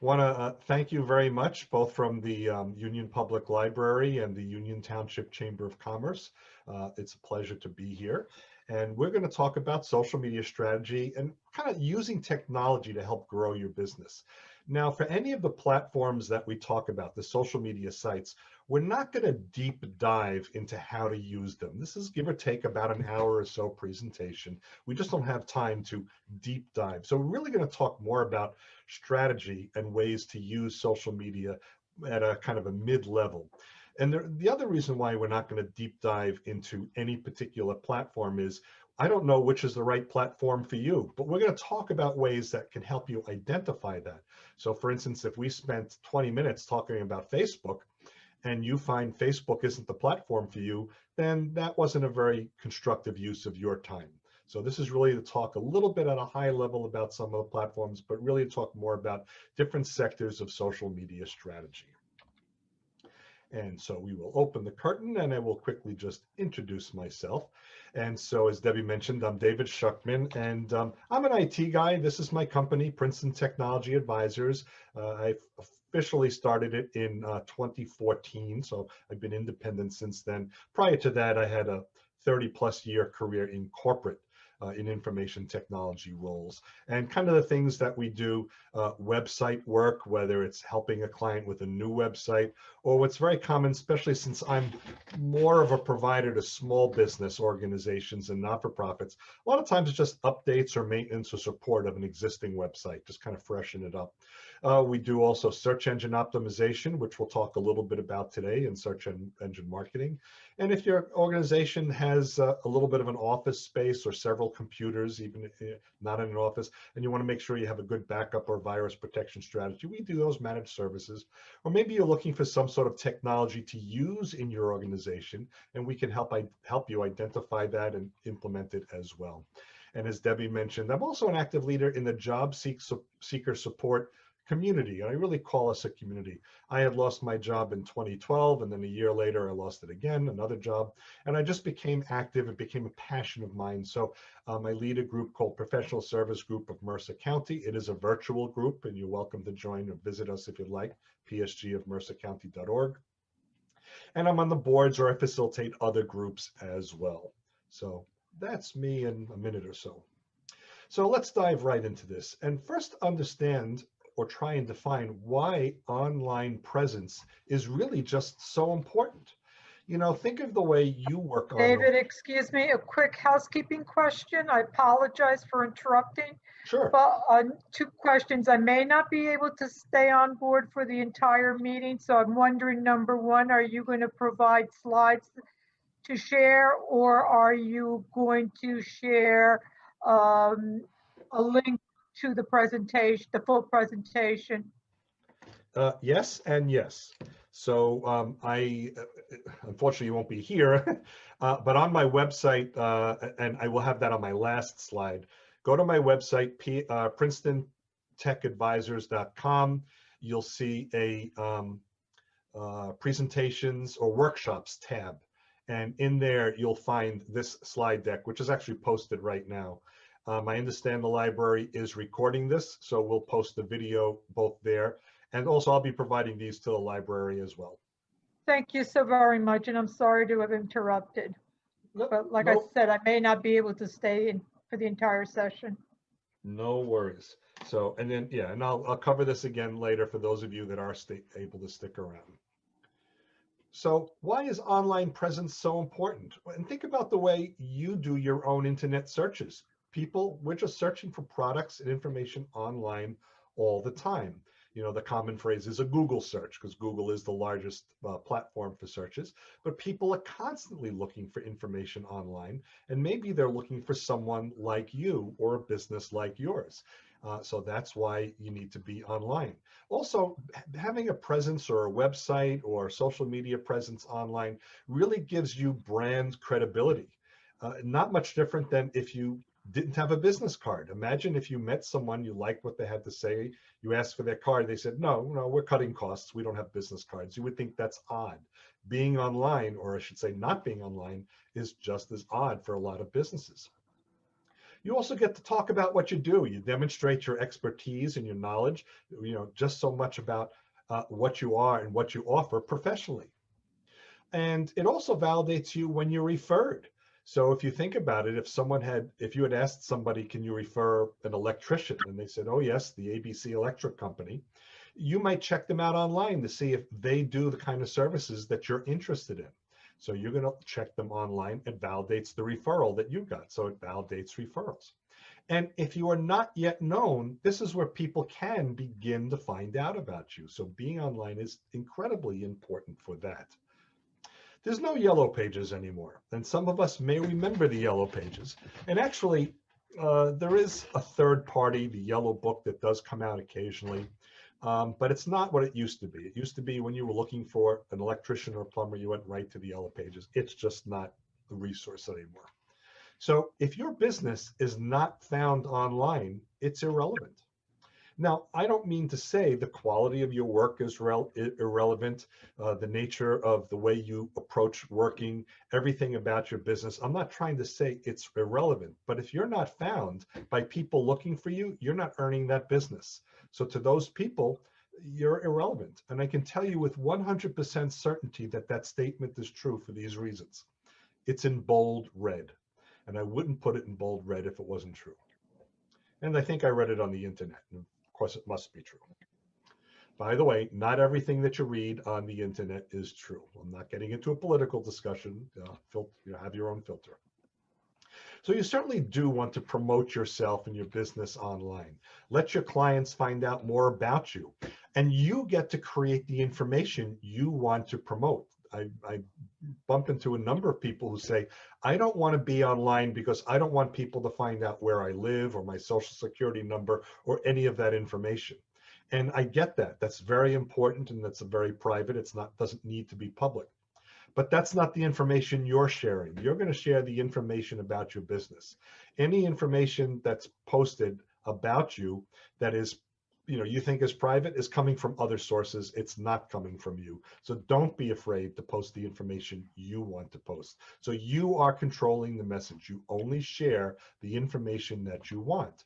want to thank you very much, both from the Union Public Library and the Union Township Chamber of Commerce. It's a pleasure to be here. And we're going to talk about social media strategy and kind of using technology to help grow your business. Now, for any of the platforms that we talk about, the social media sites, we're not going to deep dive into how to use them. This is give or take about an hour or so presentation. We just don't have time to deep dive. So we're really going to talk more about strategy and ways to use social media at a kind of a mid-level. And the other reason why we're not going to deep dive into any particular platform is I don't know which is the right platform for you, but we're going to talk about ways that can help you identify that. So for instance, if we spent 20 minutes talking about Facebook and you find Facebook isn't the platform for you, then that wasn't a very constructive use of your time. So this is really to talk a little bit at a high level about some of the platforms, but really to talk more about different sectors of social media strategy. And so we will open the curtain and I will quickly just introduce myself. And so as Debbie mentioned, I'm David Schuckman and I'm an IT guy. This is my company, Princeton Technology Advisors. I officially started it in 2014, so I've been independent since then. Prior to that, I had a 30+ year career in corporate in information technology roles. And kind of the things that we do, website work, whether it's helping a client with a new website, or what's very common, especially since I'm more of a provider to small business organizations and not-for-profits, a lot of times it's just updates or maintenance or support of an existing website, just kind of freshen it up. We do also search engine optimization, which we'll talk a little bit about today, in search engine marketing. And if your organization has a little bit of an office space or several computers, even if not in an office, and you want to make sure you have a good backup or virus protection strategy, we do those managed services. Or maybe you're looking for some sort of technology to use in your organization, and we can help you identify that and implement it as well. And as Debbie mentioned, I'm also an active leader in the job seeker support community, and I really call us a community. I had lost my job in 2012, and then a year later I lost it again, another job, and I just became active. It became a passion of mine. So I lead a group called Professional Service Group of Mercer County. It is a virtual group, and you're welcome to join or visit us if you'd like, psgofmercercounty.org. And I'm on the boards, or I facilitate other groups as well. So that's me in a minute or so. So let's dive right into this. And first understand or try and define why online presence is really just so important. You know, think of the way you work on. David, excuse me, a quick housekeeping question. I apologize for interrupting. Sure. But two questions. I may not be able to stay on board for the entire meeting, so I'm wondering, number one, are you going to provide slides to share, or are you going to share a link to the presentation, the full presentation? Yes and yes. So I unfortunately won't be here, but on my website, and I will have that on my last slide, go to my website, princetontechadvisors.com. You'll see a presentations or workshops tab. And in there, you'll find this slide deck, which is actually posted right now. I understand the library is recording this, so we'll post the video both there. And also I'll be providing these to the library as well. Thank you so very much. And I'm sorry to have interrupted. But like I said, I may not be able to stay in for the entire session. No worries. So, and then, yeah, and I'll cover this again later for those of you that are able to stick around. So why is online presence so important? And think about the way you do your own internet searches. People, we're just searching for products and information online all the time. You know, the common phrase is a Google search, because Google is the largest platform for searches, but people are constantly looking for information online, and maybe they're looking for someone like you or a business like yours. So that's why you need to be online. Also, having a presence or a website or social media presence online really gives you brand credibility. Not much different than if you didn't have a business card. Imagine if you met someone, you liked what they had to say, you asked for their card, they said, no, we're cutting costs, we don't have business cards. You would think that's odd. Being online, or I should say not being online, is just as odd for a lot of businesses. You also get to talk about what you do. You demonstrate your expertise and your knowledge, just so much about what you are and what you offer professionally. And it also validates you when you're referred. So if you think about it, if you had asked somebody, can you refer an electrician? And they said, oh yes, the ABC Electric Company, you might check them out online to see if they do the kind of services that you're interested in. So you're going to check them online. It validates the referral that you got. So it validates referrals. And if you are not yet known, this is where people can begin to find out about you. So being online is incredibly important for that. There's no yellow pages anymore, and some of us may remember the yellow pages. And actually, there is a third party, the Yellow Book, that does come out occasionally, but it's not what it used to be. It used to be when you were looking for an electrician or plumber, you went right to the yellow pages. It's just not the resource anymore. So if your business is not found online, it's irrelevant. Now, I don't mean to say the quality of your work is irrelevant, the nature of the way you approach working, everything about your business. I'm not trying to say it's irrelevant, but if you're not found by people looking for you, you're not earning that business. So to those people, you're irrelevant. And I can tell you with 100% certainty that that statement is true for these reasons. It's in bold red, and I wouldn't put it in bold red if it wasn't true. And I think I read it on the internet. Of course, it must be true. By the way, not everything that you read on the internet is true. I'm not getting into a political discussion. You have your own filter. So you certainly do want to promote yourself and your business online. Let your clients find out more about you, and you get to create the information you want to promote. I bump into a number of people who say, I don't want to be online because I don't want people to find out where I live or my social security number or any of that information. And I get that. That's very important, and that's very private. Doesn't need to be public. But that's not the information you're sharing. You're going to share the information about your business. Any information that's posted about you that is, you think is private is coming from other sources. It's not coming from you. So don't be afraid to post the information you want to post. So you are controlling the message. You only share the information that you want.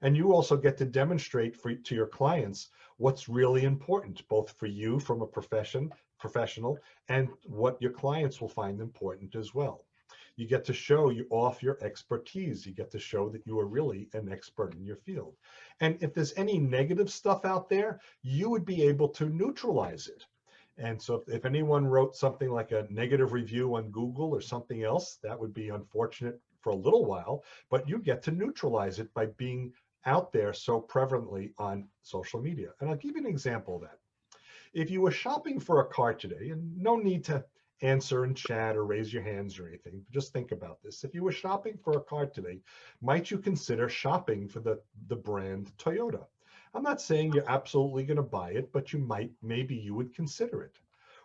And you also get to demonstrate to your clients what's really important, both for you from a professional, and what your clients will find important as well. You get to show off your expertise. You get to show that you are really an expert in your field. And if there's any negative stuff out there, you would be able to neutralize it. And so if anyone wrote something like a negative review on Google or something else, that would be unfortunate for a little while, but you get to neutralize it by being out there so prevalently on social media. And I'll give you an example of that. If you were shopping for a car today, and no need to answer in chat or raise your hands or anything, just think about this. If you were shopping for a car today, might you consider shopping for the brand Toyota? I'm not saying you're absolutely going to buy it, but maybe you would consider it.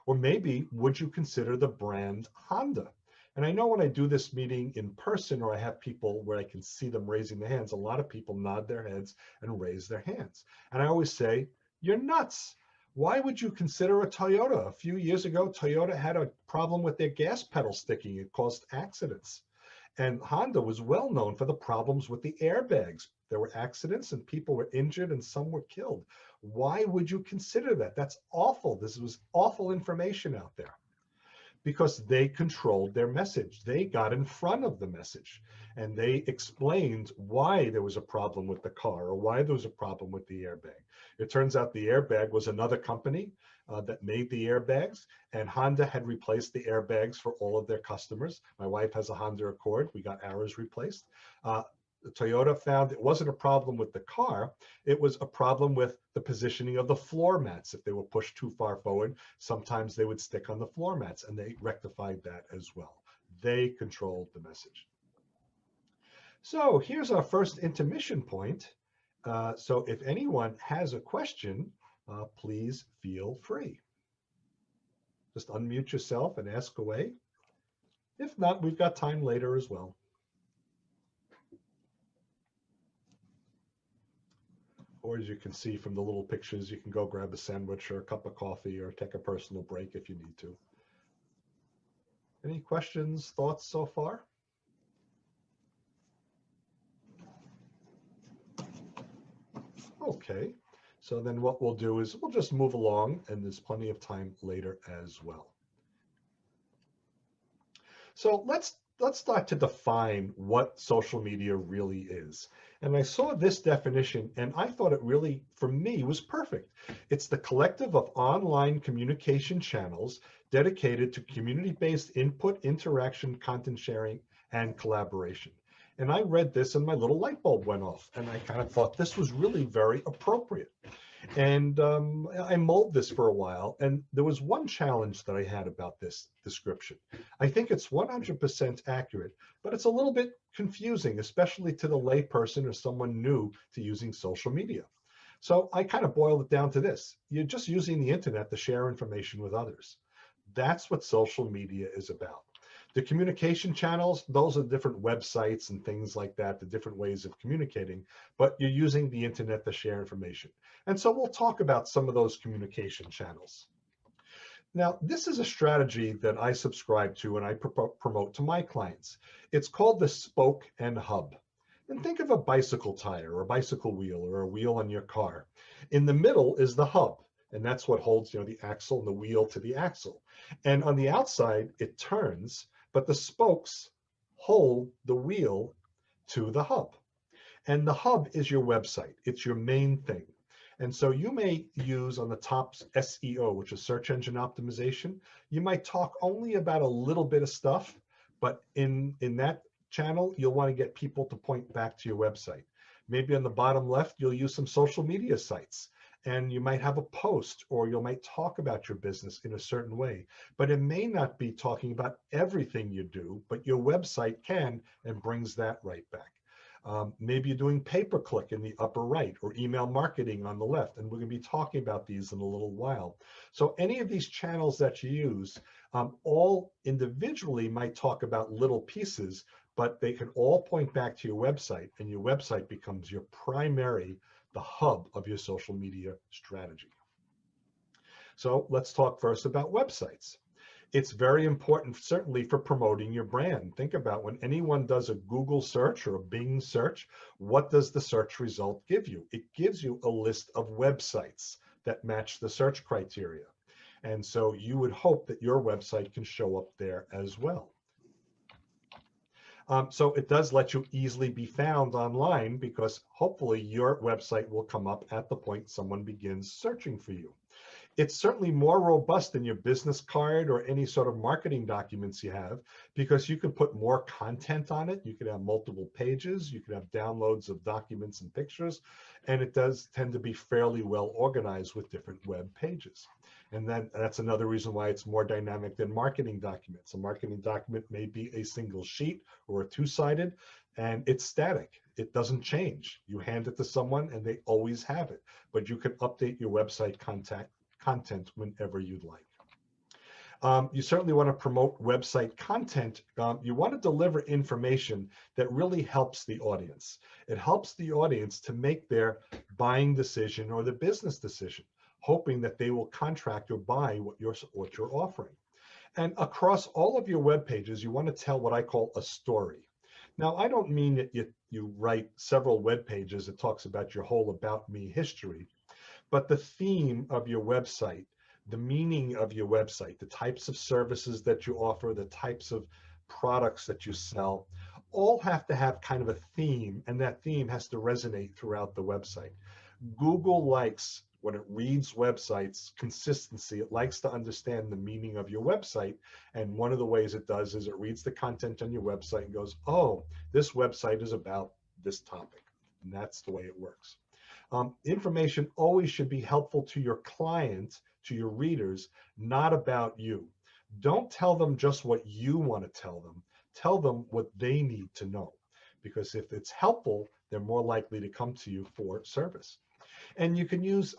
Or maybe would you consider the brand Honda? And I know when I do this meeting in person, or I have people where I can see them raising their hands, a lot of people nod their heads and raise their hands. And I always say, you're nuts. Why would you consider a Toyota? A few years ago, Toyota had a problem with their gas pedal sticking. It caused accidents. And Honda was well known for the problems with the airbags. There were accidents and people were injured and some were killed. Why would you consider that? That's awful. This was awful information out there. Because they controlled their message. They got in front of the message and they explained why there was a problem with the car or why there was a problem with the airbag. It turns out the airbag was another company that made the airbags, and Honda had replaced the airbags for all of their customers. My wife has a Honda Accord. We got ours replaced. Toyota found it wasn't a problem with the car, it was a problem with the positioning of the floor mats. If they were pushed too far forward, sometimes they would stick on the floor mats, and they rectified that as well. They controlled the message. So here's our first intermission point. So if anyone has a question, please feel free. Just unmute yourself and ask away. If not, we've got time later as well. Or as you can see from the little pictures, you can go grab a sandwich or a cup of coffee or take a personal break if you need to. Any questions, thoughts so far? Okay, so then what we'll do is we'll just move along, and there's plenty of time later as well. So let's start to define what social media really is. And I saw this definition and I thought it really, for me, was perfect. It's the collective of online communication channels dedicated to community-based input, interaction, content sharing, and collaboration. And I read this and my little light bulb went off and I kind of thought this was really very appropriate. And I mulled this for a while, and there was one challenge that I had about this description. I think it's 100% accurate, but it's a little bit confusing, especially to the layperson or someone new to using social media. So I kind of boiled it down to this. You're just using the internet to share information with others. That's what social media is about. The communication channels, those are different websites and things like that, the different ways of communicating, but you're using the internet to share information. And so we'll talk about some of those communication channels. Now, this is a strategy that I subscribe to and I promote to my clients. It's called the spoke and hub. And think of a bicycle tire or a bicycle wheel or a wheel on your car. In the middle is the hub, and that's what holds, the axle and the wheel to the axle. And on the outside, it turns, but the spokes hold the wheel to the hub. And the hub is your website. It's your main thing. And so you may use on the top SEO, which is search engine optimization. You might talk only about a little bit of stuff, but in that channel, you'll want to get people to point back to your website. Maybe on the bottom left, you'll use some social media sites. And you might have a post, or you might talk about your business in a certain way, but it may not be talking about everything you do, but your website can and brings that right back. Maybe you're doing pay-per-click in the upper right, or email marketing on the left, and we're going to be talking about these in a little while. So any of these channels that you use, all individually might talk about little pieces, but they can all point back to your website, and your website becomes your primary, the hub of your social media strategy. So let's talk first about websites. It's very important, certainly, for promoting your brand. Think about when anyone does a Google search or a Bing search, what does the search result give you? It gives you a list of websites that match the search criteria. And so you would hope that your website can show up there as well. So it does let you easily be found online because hopefully your website will come up at the point someone begins searching for you. It's certainly more robust than your business card or any sort of marketing documents you have, because you can put more content on it. You can have multiple pages, you can have downloads of documents and pictures, and it does tend to be fairly well organized with different web pages. And then that's another reason why it's more dynamic than marketing documents. A marketing document may be a single sheet or a two-sided, and it's static. It doesn't change. You hand it to someone and they always have it, but you can update your website content whenever you'd like. You certainly want to promote website content. You want to deliver information that really helps the audience. It helps the audience to make their buying decision or the business decision, hoping that they will contract or buy what you're offering. And across all of your web pages, you want to tell what I call a story. Now, I don't mean that you write several web pages that talks about your whole about me history, but the theme of your website, the meaning of your website, the types of services that you offer, the types of products that you sell, all have to have kind of a theme, and that theme has to resonate throughout the website. Google likes, when it reads websites, consistency. It likes to understand the meaning of your website. And one of the ways it does is it reads the content on your website and goes, oh, this website is about this topic. And that's the way it works. Information always should be helpful to your client, to your readers, not about you. Don't tell them just what you want to tell them. Tell them what they need to know. Because if it's helpful, they're more likely to come to you for service. And you can use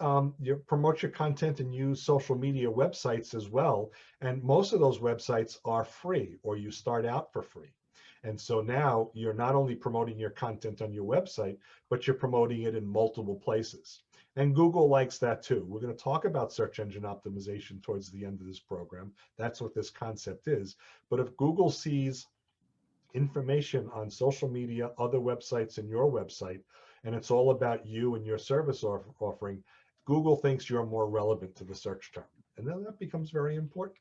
promote your content and use social media websites as well. And most of those websites are free, or you start out for free. And so now you're not only promoting your content on your website, but you're promoting it in multiple places. And Google likes that too. We're going to talk about search engine optimization towards the end of this program. That's what this concept is. But if Google sees information on social media, other websites, and your website, and it's all about you and your service offering, Google thinks you're more relevant to the search term. And then that becomes very important.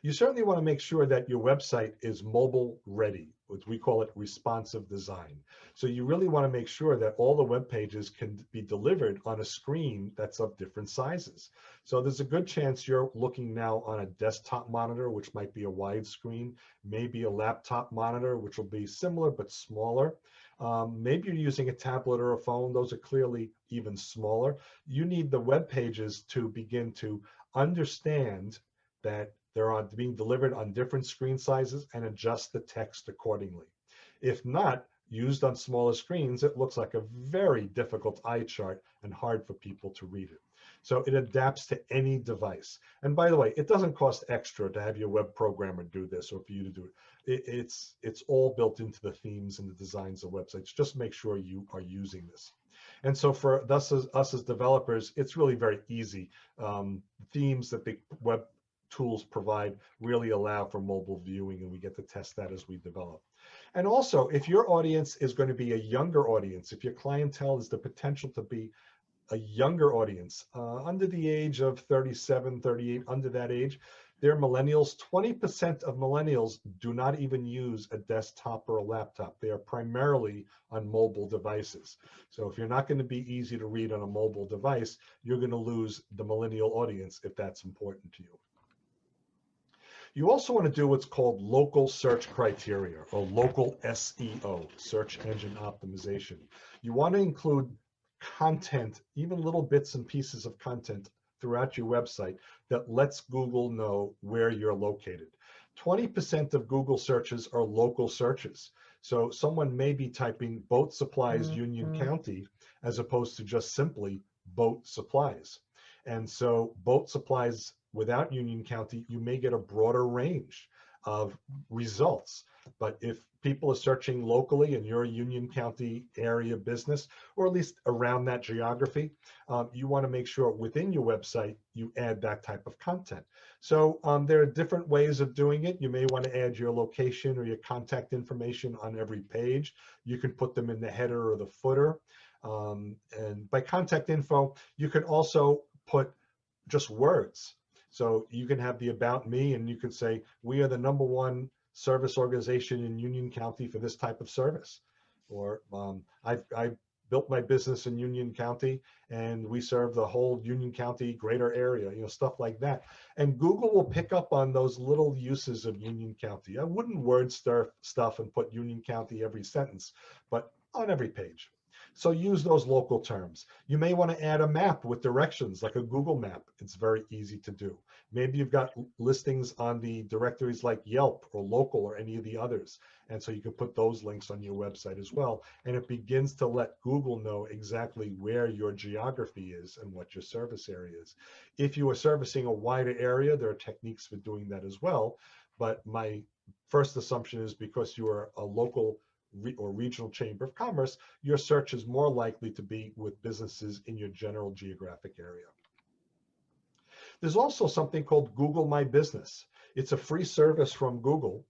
You certainly want to make sure that your website is mobile ready, which we call it responsive design. So you really want to make sure that all the web pages can be delivered on a screen that's of different sizes. So there's a good chance you're looking now on a desktop monitor, which might be a wide screen, maybe a laptop monitor, which will be similar but smaller. Maybe you're using a tablet or a phone. Those are clearly even smaller. You need the web pages to begin to understand that they're being delivered on different screen sizes and adjust the text accordingly. If not, used on smaller screens, it looks like a very difficult eye chart and hard for people to read it. So it adapts to any device. And by the way, it doesn't cost extra to have your web programmer do this or for you to do it. It's all built into the themes and the designs of websites. Just make sure you are using this. And so for us as developers, it's really very easy. Themes that the web tools provide really allow for mobile viewing, and we get to test that as we develop. And also, if your audience is going to be a younger audience, if your clientele is the potential to be a younger audience, under the age of 37, 38, under that age, they're millennials. 20% of millennials do not even use a desktop or a laptop. They are primarily on mobile devices. So if you're not going to be easy to read on a mobile device, you're going to lose the millennial audience if that's important to you. You also want to do what's called local search criteria, or local SEO, search engine optimization. You want to include content, even little bits and pieces of content throughout your website that lets Google know where you're located. 20% of Google searches are local searches. So someone may be typing boat supplies Union County as opposed to just simply boat supplies. And so boat supplies without Union County, you may get a broader range of results. But if people are searching locally and you're a Union County area business, or at least around that geography, you want to make sure within your website you add that type of content. So there are different ways of doing it. You may want to add your location or your contact information on every page. You can put them in the header or the footer. And by contact info, you can also put just words. So you can have the about me, and you could say, we are the #1 service organization in Union County for this type of service. Or I built my business in Union County and we serve the whole Union County greater area, stuff like that. And Google will pick up on those little uses of Union County. I wouldn't word stuff and put Union County every sentence, but on every page. So use those local terms. You may want to add a map with directions, like a Google map. It's very easy to do. Maybe you've got listings on the directories like Yelp or Local or any of the others. And so you can put those links on your website as well. And it begins to let Google know exactly where your geography is and what your service area is. If you are servicing a wider area, there are techniques for doing that as well. But my first assumption is because you are a local or regional chamber of commerce, your search is more likely to be with businesses in your general geographic area. There's also something called Google My Business. It's a free service from Google,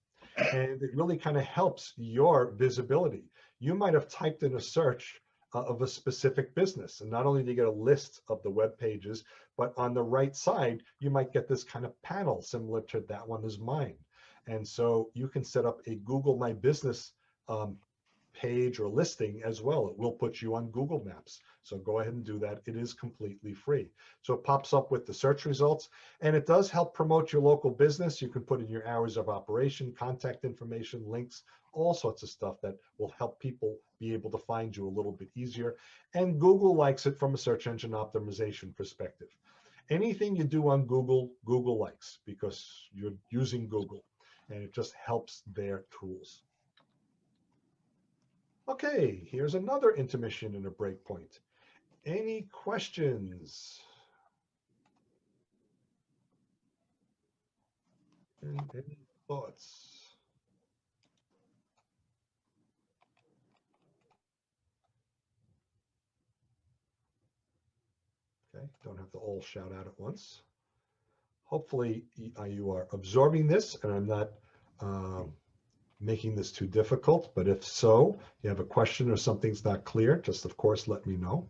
and it really kind of helps your visibility. You might have typed in a search of a specific business, and not only do you get a list of the web pages, but on the right side, you might get this kind of panel similar to that one is mine. And so you can set up a Google My Business page or listing as well. It will put you on Google Maps. So go ahead and do that. It is completely free. So it pops up with the search results, and it does help promote your local business. You can put in your hours of operation, contact information, links, all sorts of stuff that will help people be able to find you a little bit easier. And Google likes it from a search engine optimization perspective. Anything you do on Google, Google likes because you're using Google, and it just helps their tools. Okay, here's another intermission and a break point. Any questions? Any thoughts? Okay, don't have to all shout out at once. Hopefully you are absorbing this and I'm not making this too difficult, but if so, you have a question or something's not clear, just of course, let me know.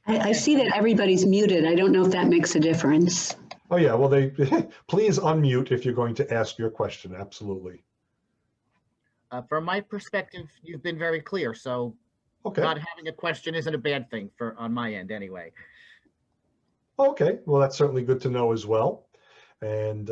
I see that everybody's muted. I don't know if that makes a difference. Oh yeah, well, please unmute if you're going to ask your question, absolutely. From my perspective, you've been very clear, so Okay. not having a question isn't a bad thing on my end anyway. Okay, well, that's certainly good to know as well. And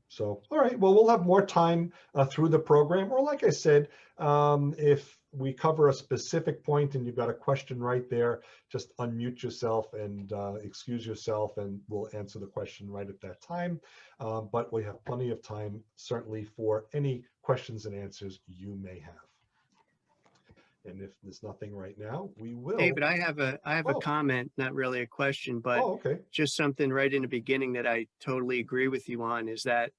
so, all right, well, we'll have more time through the program, or like I said, if we cover a specific point and you've got a question right there, just unmute yourself and excuse yourself, and we'll answer the question right at that time. But we have plenty of time, certainly, for any questions and answers you may have. And if there's nothing right now, we will. David, I have a comment, not really a question, but okay. just something right in the beginning that I totally agree with you on is that,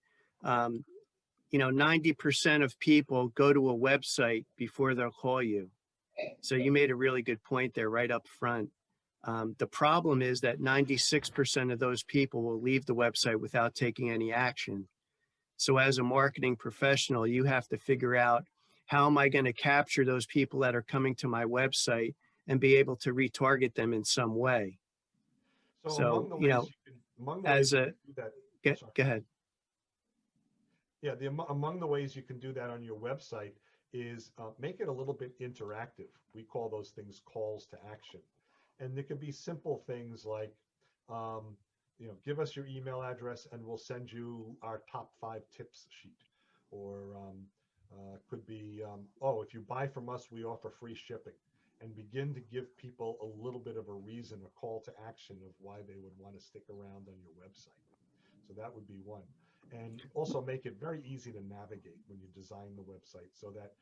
90% of people go to a website before they'll call you. So you made a really good point there right up front. The problem is that 96% of those people will leave the website without taking any action. So as a marketing professional, you have to figure out, how am I going to capture those people that are coming to my website and be able to retarget them in some way? So, go ahead. Yeah, among the ways you can do that on your website is make it a little bit interactive. We call those things calls to action. And there could be simple things like, give us your email address and we'll send you our top 5 tips sheet. Or could be, if you buy from us, we offer free shipping, and begin to give people a little bit of a reason, a call to action of why they would want to stick around on your website. So that would be one. And also make it very easy to navigate when you design the website, so that,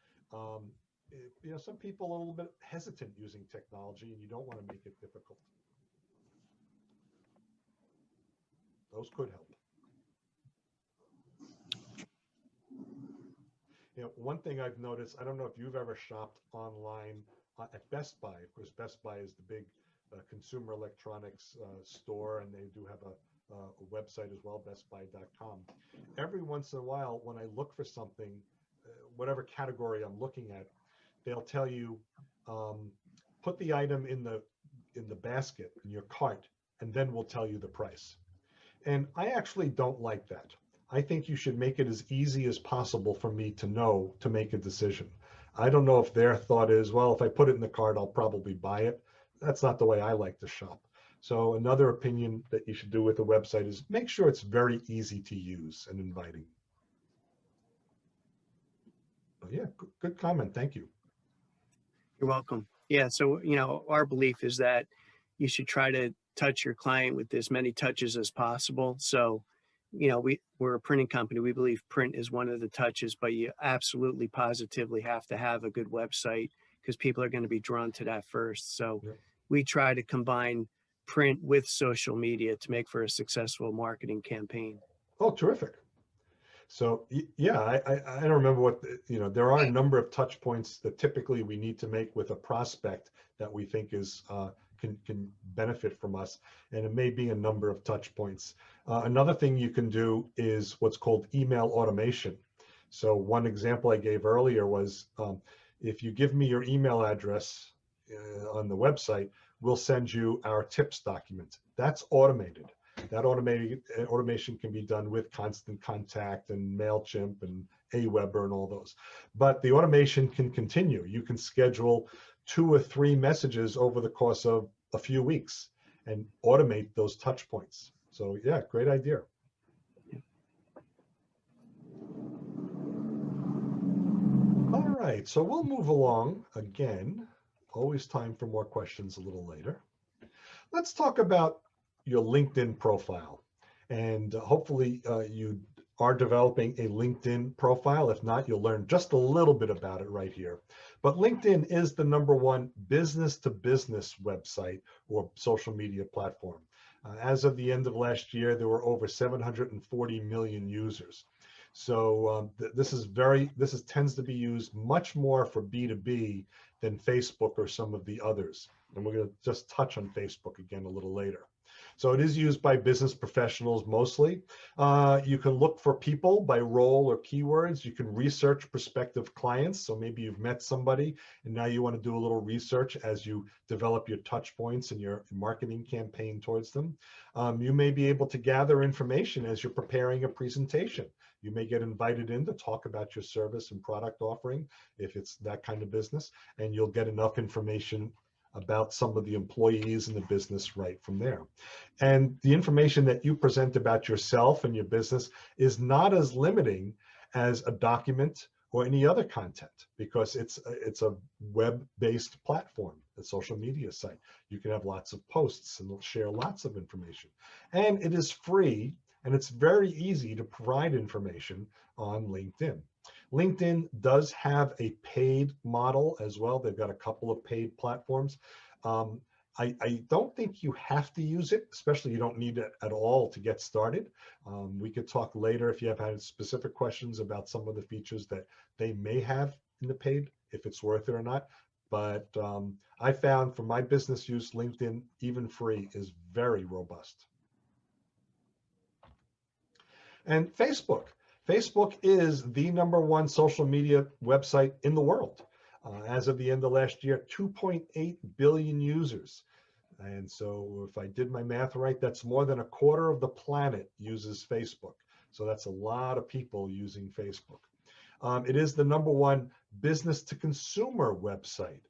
some people are a little bit hesitant using technology and you don't want to make it difficult. Those could help. One thing I've noticed, I don't know if you've ever shopped online at Best Buy. Of course, Best Buy is the big consumer electronics store, and they do have a website as well, bestbuy.com. Every once in a while, when I look for something, whatever category I'm looking at, they'll tell you, put the item in the basket, in your cart, and then we'll tell you the price. And I actually don't like that. I think you should make it as easy as possible for me to know to make a decision. I don't know if their thought is, well, if I put it in the cart, I'll probably buy it. That's not the way I like to shop. So another opinion that you should do with the website is make sure it's very easy to use and inviting. But yeah, good comment. Thank you. You're welcome. Yeah. So, our belief is that you should try to touch your client with as many touches as possible. So, we're a printing company. We believe print is one of the touches, but you absolutely positively have to have a good website because people are going to be drawn to that first. So we try to combine print with social media to make for a successful marketing campaign. Oh, terrific. So yeah, I don't remember what, there are a number of touch points that typically we need to make with a prospect that we think is can benefit from us, and it may be a number of touch points. Another thing you can do is what's called email automation. So one example I gave earlier was, if you give me your email address on the website, we'll send you our tips document. That's automated. That automation can be done with Constant Contact and MailChimp and Aweber and all those. But the automation can continue. You can schedule 2 or 3 messages over the course of a few weeks and automate those touch points. So yeah, great idea. All right, so we'll move along again. Always time for more questions a little later. Let's talk about your LinkedIn profile. And hopefully you are developing a LinkedIn profile. If not, you'll learn just a little bit about it right here. But LinkedIn is the #1 business-to-business website or social media platform. As of the end of last year, there were over 740 million users. So this tends to be used much more for B2B than Facebook or some of the others. And we're going to just touch on Facebook again a little later. So it is used by business professionals mostly. You can look for people by role or keywords. You can research prospective clients. So maybe you've met somebody and now you want to do a little research as you develop your touch points and your marketing campaign towards them. You may be able to gather information as you're preparing a presentation. You may get invited in to talk about your service and product offering if it's that kind of business, and you'll get enough information about some of the employees in the business right from there. And the information that you present about yourself and your business is not as limiting as a document or any other content, because it's a web-based platform, a social media site. You can have lots of posts and share lots of information. And it is free, and it's very easy to provide information on LinkedIn. LinkedIn does have a paid model as well. They've got a couple of paid platforms. I don't think you have to use it, especially you don't need it at all to get started. We could talk later if you have had specific questions about some of the features that they may have in the paid, if it's worth it or not. But I found for my business use, LinkedIn, even free, is very robust. And Facebook. Facebook is the #1 social media website in the world. As of the end of last year, 2.8 billion users. And so if I did my math right, that's more than a quarter of the planet uses Facebook. So that's a lot of people using Facebook. It is the #1 business to consumer website.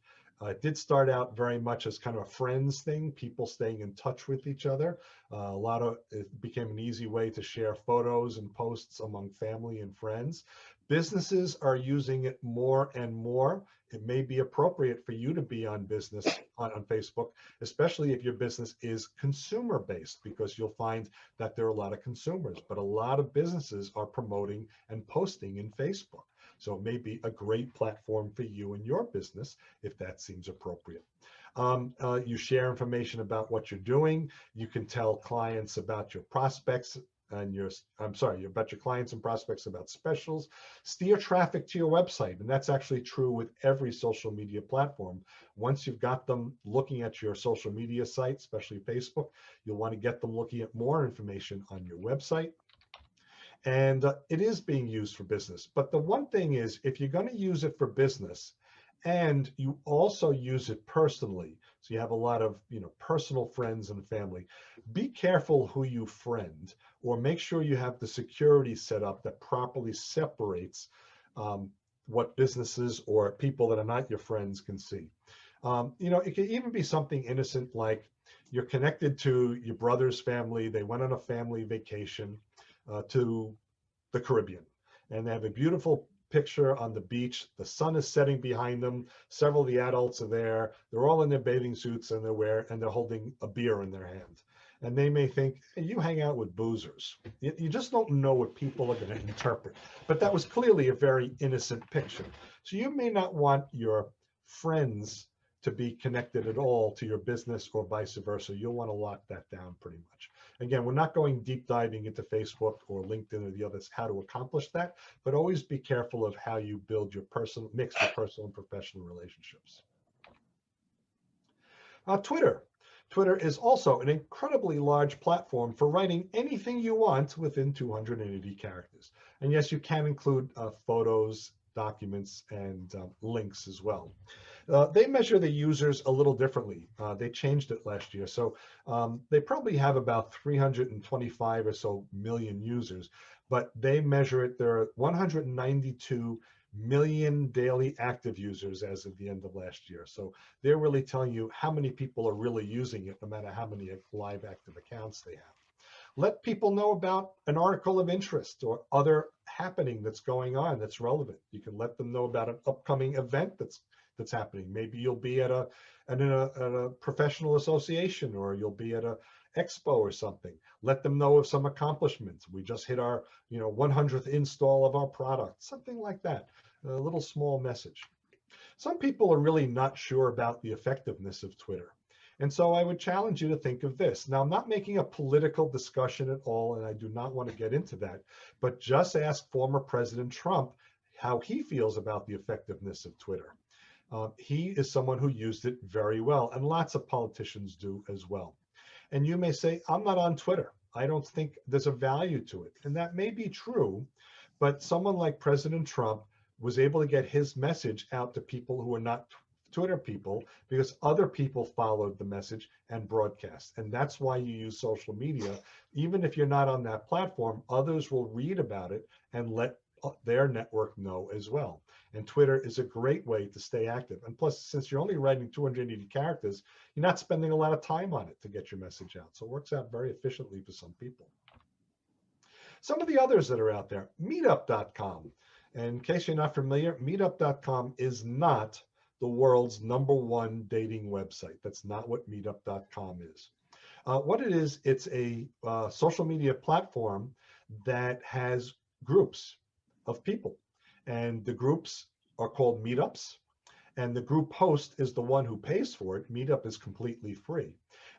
It did start out very much as kind of a friends thing, people staying in touch with each other. It became an easy way to share photos and posts among family and friends. Businesses are using it more and more. It may be appropriate for you to be on Facebook, especially if your business is consumer based, because you'll find that there are a lot of consumers, but a lot of businesses are promoting and posting in Facebook. So it may be a great platform for you and your business if that seems appropriate. You share information about what you're doing. You can tell clients about your prospects and about your clients and prospects about specials. Steer traffic to your website, and that's actually true with every social media platform. Once you've got them looking at your social media site, especially Facebook, you'll want to get them looking at more information on your website. And it is being used for business. But the one thing is, if you're going to use it for business and you also use it personally, so you have a lot of personal friends and family, be careful who you friend, or make sure you have the security set up that properly separates what businesses or people that are not your friends can see. It can even be something innocent like you're connected to your brother's family. They went on a family vacation to the Caribbean, and they have a beautiful picture on the beach. The sun is setting behind them. Several of the adults are there. They're all in their bathing suits and they're holding a beer in their hand. And they may think, hey, you hang out with boozers. You just don't know what people are going to interpret. But that was clearly a very innocent picture. So you may not want your friends to be connected at all to your business or vice versa. You'll want to lock that down pretty much. Again, we're not going deep diving into Facebook or LinkedIn or the others, how to accomplish that, but always be careful of how you build your mix your personal and professional relationships. Twitter. Twitter is also an incredibly large platform for writing anything you want within 280 characters. And yes, you can include photos, documents, and links as well. They measure the users a little differently. They changed it last year. So they probably have about 325 or so million users, but they measure it. There are 192 million daily active users as of the end of last year. So they're really telling you how many people are really using it, no matter how many live active accounts they have. Let people know about an article of interest or other happening that's going on that's relevant. You can let them know about an upcoming event that's happening. Maybe you'll be at a professional association, or you'll be at a expo or something. Let them know of some accomplishments. We just hit our 100th install of our product, something like that. A little small message. Some people are really not sure about the effectiveness of Twitter. And so I would challenge you to think of this. Now, I'm not making a political discussion at all, and I do not want to get into that, but just ask former President Trump how he feels about the effectiveness of Twitter. He is someone who used it very well, and lots of politicians do as well. And you may say, I'm not on Twitter. I don't think there's a value to it. And that may be true, but someone like President Trump was able to get his message out to people who are not Twitter people because other people followed the message and broadcast. And that's why you use social media. Even if you're not on that platform, others will read about it and let their network know as well. And Twitter is a great way to stay active. And plus, since you're only writing 280 characters, you're not spending a lot of time on it to get your message out. So it works out very efficiently for some people. Some of the others that are out there, meetup.com. And in case you're not familiar, meetup.com is not the world's #1 dating website. That's not what meetup.com is. What it is, it's a social media platform that has groups of people. And the groups are called meetups. And the group host is the one who pays for it. Meetup is completely free.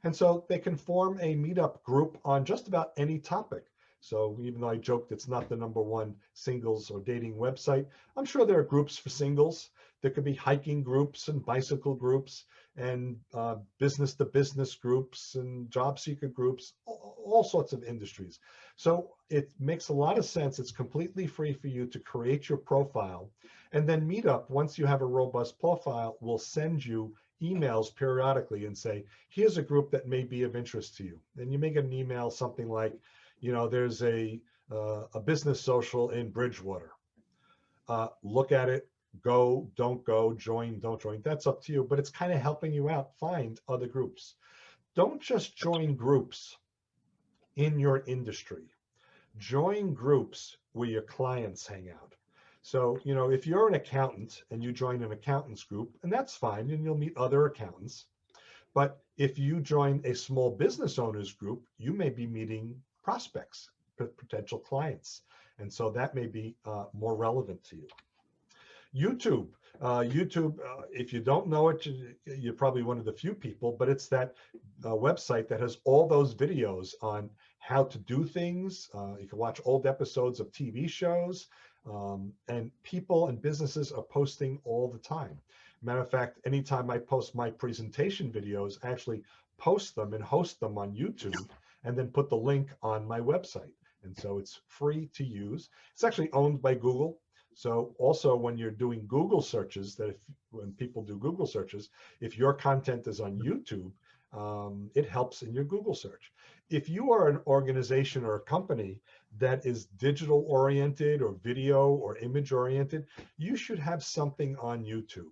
And so they can form a meetup group on just about any topic. So even though I joked it's not the #1 singles or dating website, I'm sure there are groups for singles. There could be hiking groups and bicycle groups and business-to-business groups and job seeker groups, all sorts of industries. So it makes a lot of sense. It's completely free for you to create your profile. And then Meetup, once you have a robust profile, will send you emails periodically and say, here's a group that may be of interest to you. And you may get an email, something like, you know, there's a business social in Bridgewater. Look at it, go, don't go, join, don't join. That's up to you, but it's kind of helping you out find other groups. Don't just join groups in your industry. Join groups where your clients hang out. So, you know, if you're an accountant and you join an accountants group, and that's fine, and you'll meet other accountants. But if you join a small business owners group, you may be meeting prospects, potential clients. And so that may be more relevant to you. YouTube, if you don't know it, you're probably one of the few people, but it's that website that has all those videos on how to do things. You can watch old episodes of TV shows, and people and businesses are posting all the time. Matter of fact, anytime I post my presentation videos, I actually post them and host them on YouTube and then put the link on my website. And so it's free to use. It's actually owned by Google. So also when you're doing Google searches, when people do Google searches, if your content is on YouTube, it helps in your Google search. If you are an organization or a company that is digital oriented or video or image oriented, you should have something on YouTube.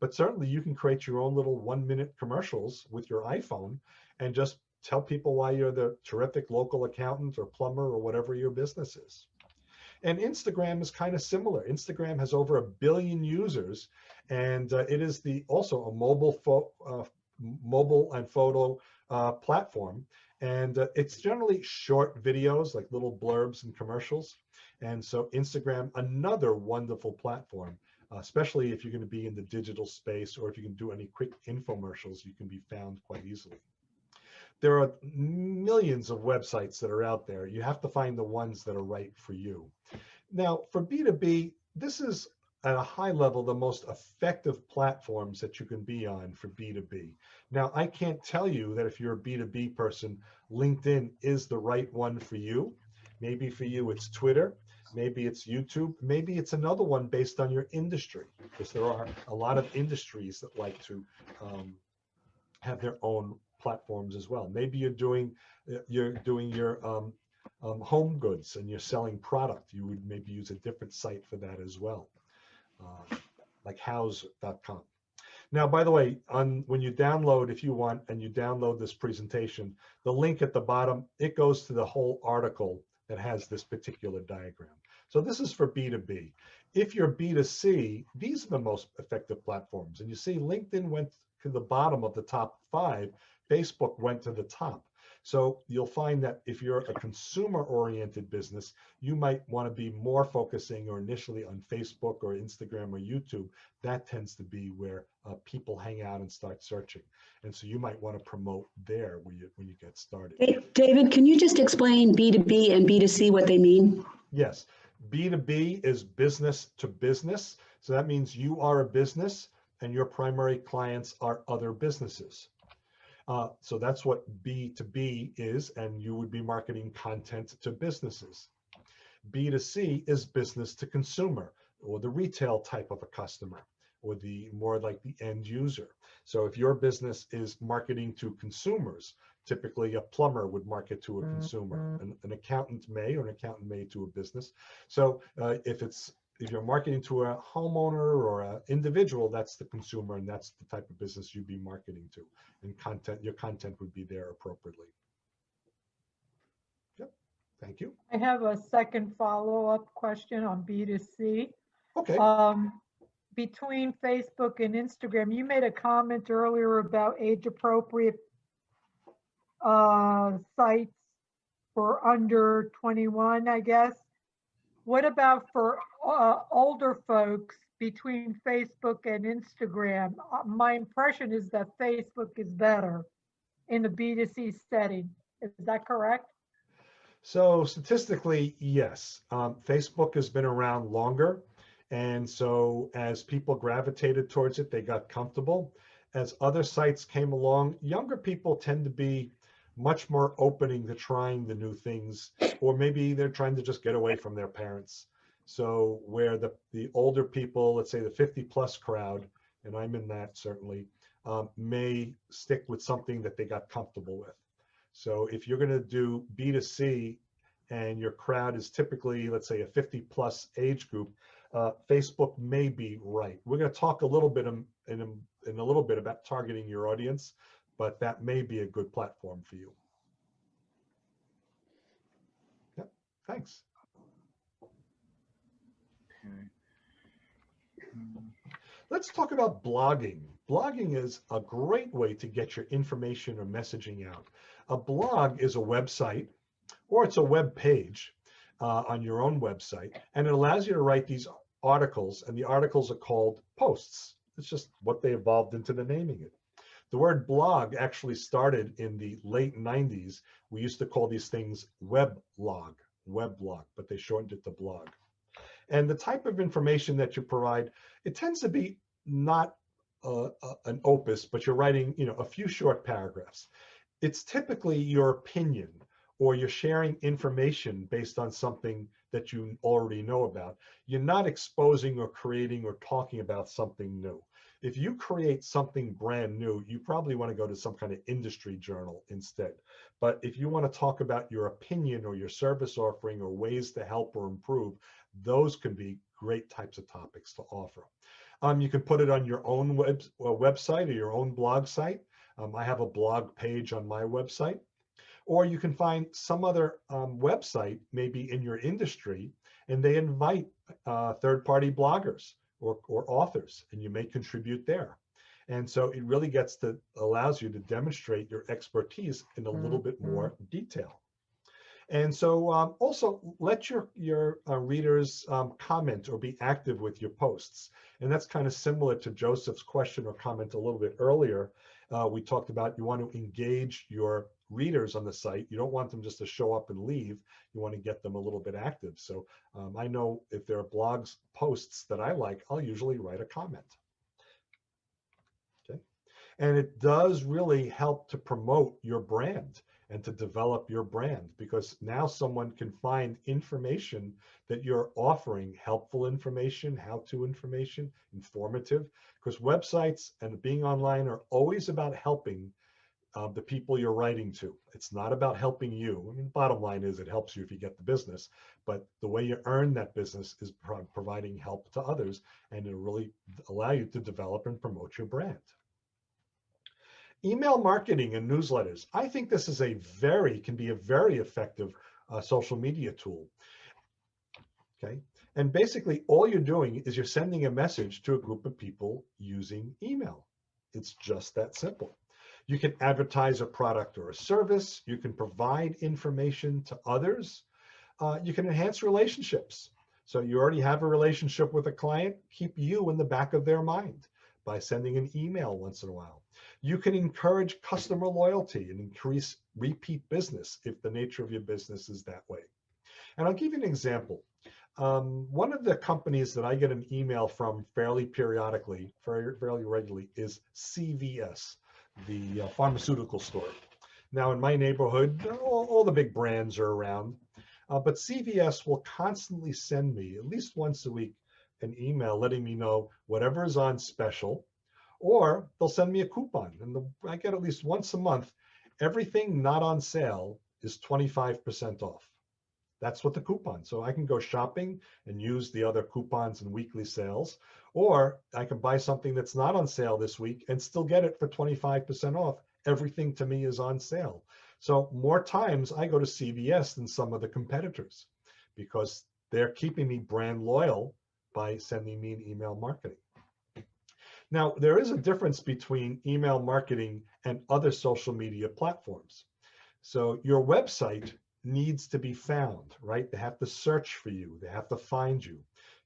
But certainly you can create your own little 1-minute commercials with your iPhone and just tell people why you're the terrific local accountant or plumber or whatever your business is. And Instagram is kind of similar. Instagram has over 1 billion users, and it is also a mobile and photo platform. And it's generally short videos, like little blurbs and commercials. And so Instagram, another wonderful platform, especially if you're going to be in the digital space, or if you can do any quick infomercials, you can be found quite easily. There are millions of websites that are out there. You have to find the ones that are right for you. Now, for B2B, this is at a high level the most effective platforms that you can be on for B2B. Now, I can't tell you that if you're a B2B person, LinkedIn is the right one for you. Maybe for you it's Twitter, maybe it's YouTube, maybe it's another one based on your industry, because there are a lot of industries that like to have their own platforms as well. Maybe you're doing your home goods and you're selling product. You would maybe use a different site for that as well, like house.com. Now, by the way, when you download, if you want, and you download this presentation, the link at the bottom, it goes to the whole article that has this particular diagram. So this is for B2B. If you're B2C, these are the most effective platforms. And you see LinkedIn went to the bottom of the top 5, Facebook went to the top. So you'll find that if you're a consumer-oriented business, you might want to be more focusing or initially on Facebook or Instagram or YouTube. That tends to be where people hang out and start searching. And so you might want to promote there when you get started. Hey, David, can you just explain B2B and B2C, what they mean? Yes. B2B is business to business. So that means you are a business and your primary clients are other businesses. So that's what B2B is, and you would be marketing content to businesses. B2C is business to consumer, or the retail type of a customer, or the more like the end user. So if your business is marketing to consumers, typically a plumber would market to a consumer, an accountant may, or an accountant may to a business. So if you're marketing to a homeowner or an individual, that's the consumer, and that's the type of business you'd be marketing to, and your content would be there appropriately. Yep, thank you. I have a second follow-up question on B2C. Okay. Between Facebook and Instagram, you made a comment earlier about age-appropriate sites for under 21, I guess. What about for older folks between Facebook and Instagram? My impression is that Facebook is better in the B2C setting. Is that correct? So statistically, yes. Facebook has been around longer. And so as people gravitated towards it, they got comfortable. As other sites came along, younger people tend to be much more opening to trying the new things, or maybe they're trying to just get away from their parents. So where the older people, let's say the 50+ crowd, and I'm in that certainly, may stick with something that they got comfortable with. So if you're going to do B2C and your crowd is typically, let's say, a 50+ age group, Facebook may be right. We're going to talk a little bit in a little bit about targeting your audience, but that may be a good platform for you. Yep, thanks. Let's talk about blogging. Blogging is a great way to get your information or messaging out. A blog is a website, or it's a web page on your own website, and it allows you to write these articles, and the articles are called posts. It's just what they evolved into the naming it. The word blog actually started in the late 90s. We used to call these things weblog, but they shortened it to blog. And the type of information that you provide, it tends to be not an opus, but you're writing, a few short paragraphs. It's typically your opinion, or you're sharing information based on something that you already know about. You're not exposing or creating or talking about something new. If you create something brand new, you probably want to go to some kind of industry journal instead. But if you want to talk about your opinion or your service offering or ways to help or improve, those can be great types of topics to offer. You can put it on your own website or your own blog site. I have a blog page on my website. Or you can find some other website, maybe in your industry, and they invite third-party bloggers or authors, and you may contribute there. And so it really allows you to demonstrate your expertise in a little bit more detail. And so also let your readers comment or be active with your posts. And that's kind of similar to Joseph's question or comment a little bit earlier. We talked about you want to engage your readers on the site. You don't want them just to show up and leave. You want to get them a little bit active. So I know if there are blogs posts that I like, I'll usually write a comment. Okay. And it does really help to promote your brand and to develop your brand, because now someone can find information that you're offering, helpful information, how-to information, informative, because websites and being online are always about helping the people you're writing to. It's not about helping you. I mean, bottom line is it helps you if you get the business, but the way you earn that business is providing help to others, and it'll really allow you to develop and promote your brand. Email marketing and newsletters. I think this is can be a very effective social media tool. Okay. And basically all you're doing is you're sending a message to a group of people using email. It's just that simple. You can advertise a product or a service. You can provide information to others. You can enhance relationships. So you already have a relationship with a client, keep you in the back of their mind by sending an email once in a while. You can encourage customer loyalty and increase repeat business if the nature of your business is that way. And I'll give you an example. One of the companies that I get an email from fairly periodically, fairly regularly, is CVS. the pharmaceutical store. Now in my neighborhood, all the big brands are around, but CVS will constantly send me at least once a week an email letting me know whatever is on special, or they'll send me a coupon, and I get at least once a month, everything not on sale is 25% off. That's what the coupon. So I can go shopping and use the other coupons and weekly sales, or I can buy something that's not on sale this week and still get it for 25% off. Everything to me is on sale. So more times I go to CVS than some of the competitors because they're keeping me brand loyal by sending me an email marketing. Now, there is a difference between email marketing and other social media platforms. So your website needs to be found, right? They have to search for you. They have to find you.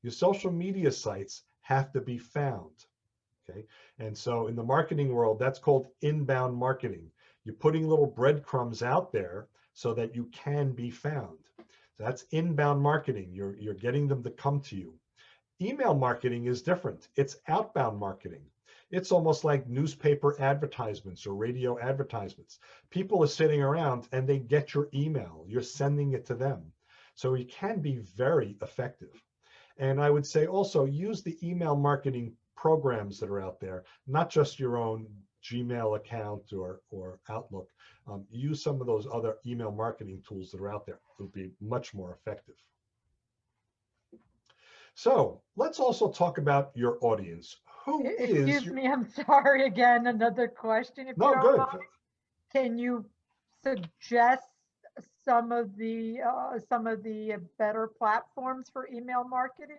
Your social media sites have to be found, okay? And so in the marketing world, that's called inbound marketing. You're putting little breadcrumbs out there so that you can be found. So that's inbound marketing. You're getting them to come to you. Email marketing is different. It's outbound marketing. It's almost like newspaper advertisements or radio advertisements. People are sitting around and they get your email. You're sending it to them. So it can be very effective. And I would say also use the email marketing programs that are out there, not just your own Gmail account or Outlook. Use some of those other email marketing tools that are out there. It'll be much more effective. So let's also talk about your audience. Who is Excuse me, I'm sorry again, another question if you No, don't good. mind. Can you suggest some of the better platforms for email marketing?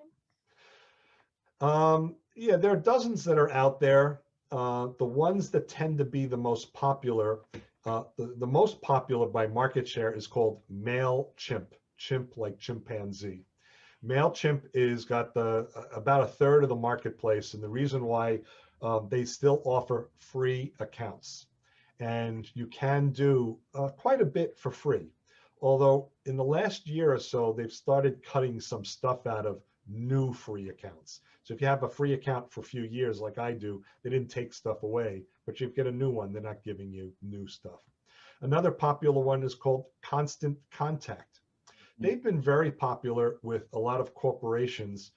Yeah, there are dozens that are out there. The ones that tend to be the most popular, the most popular by market share is called MailChimp, chimp like chimpanzee. MailChimp is got about a third of the marketplace, and the reason why they still offer free accounts, and you can do quite a bit for free. Although in the last year or so, they've started cutting some stuff out of new free accounts. So if you have a free account for a few years, like I do, they didn't take stuff away, but you get a new one, they're not giving you new stuff. Another popular one is called Constant Contact. They've been very popular with a lot of corporations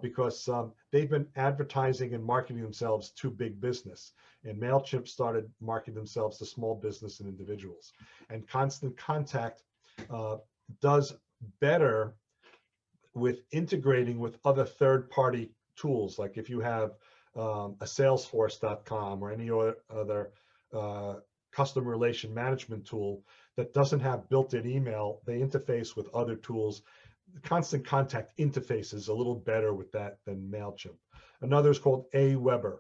because they've been advertising and marketing themselves to big business. And MailChimp started marketing themselves to small business and individuals. And Constant Contact does better with integrating with other third-party tools. Like if you have a Salesforce.com or any other customer relation management tool that doesn't have built-in email, they interface with other tools. The Constant Contact interface is a little better with that than MailChimp. Another is called Aweber.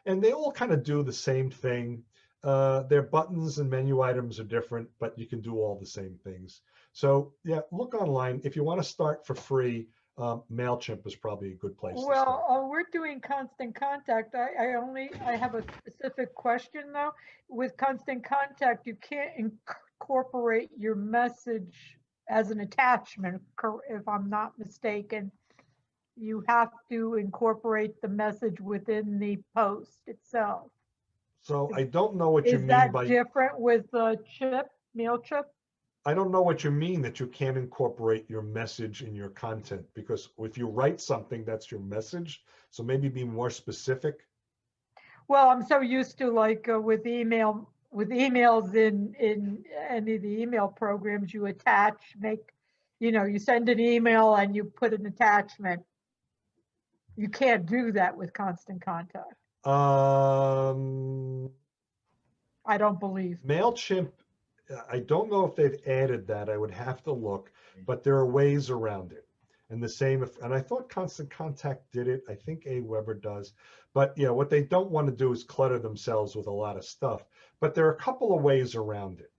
And they all kind of do the same thing. Their buttons and menu items are different, but you can do all the same things. So yeah, look online. If you want to start for free, MailChimp is probably a good place to start. Well, we're doing Constant Contact. I have a specific question though. With Constant Contact, you can't incorporate your message as an attachment, if I'm not mistaken. You have to incorporate the message within the post itself. So I don't know what you Is mean that by different with MailChimp? I don't know what you mean that you can't incorporate your message in your content, because if you write something, that's your message. So maybe be more specific. Well, I'm so used to like with emails in any of the email programs, you attach, you send an email and you put an attachment. You can't do that with Constant Contact. I don't believe. MailChimp, I don't know if they've added that. I would have to look, but there are ways around it. And the same, and I thought Constant Contact did it. I think Aweber does. But yeah, what they don't want to do is clutter themselves with a lot of stuff. But there are a couple of ways around it.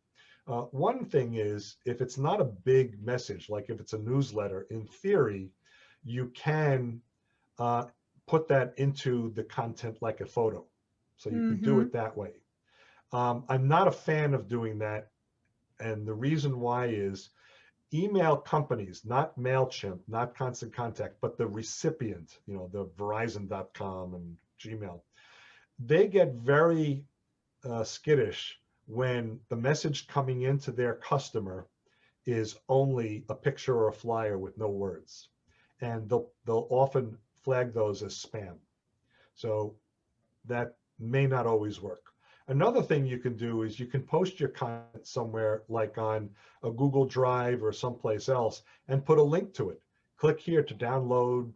One thing is, if it's not a big message, like if it's a newsletter, in theory, you can put that into the content like a photo. So you can do it that way. I'm not a fan of doing that. And the reason why is email companies, not MailChimp, not Constant Contact, but the recipient, the Verizon.com and Gmail, they get very skittish when the message coming into their customer is only a picture or a flyer with no words. And they'll often flag those as spam. So that may not always work. Another thing you can do is you can post your content somewhere like on a Google Drive or someplace else and put a link to it. Click here to download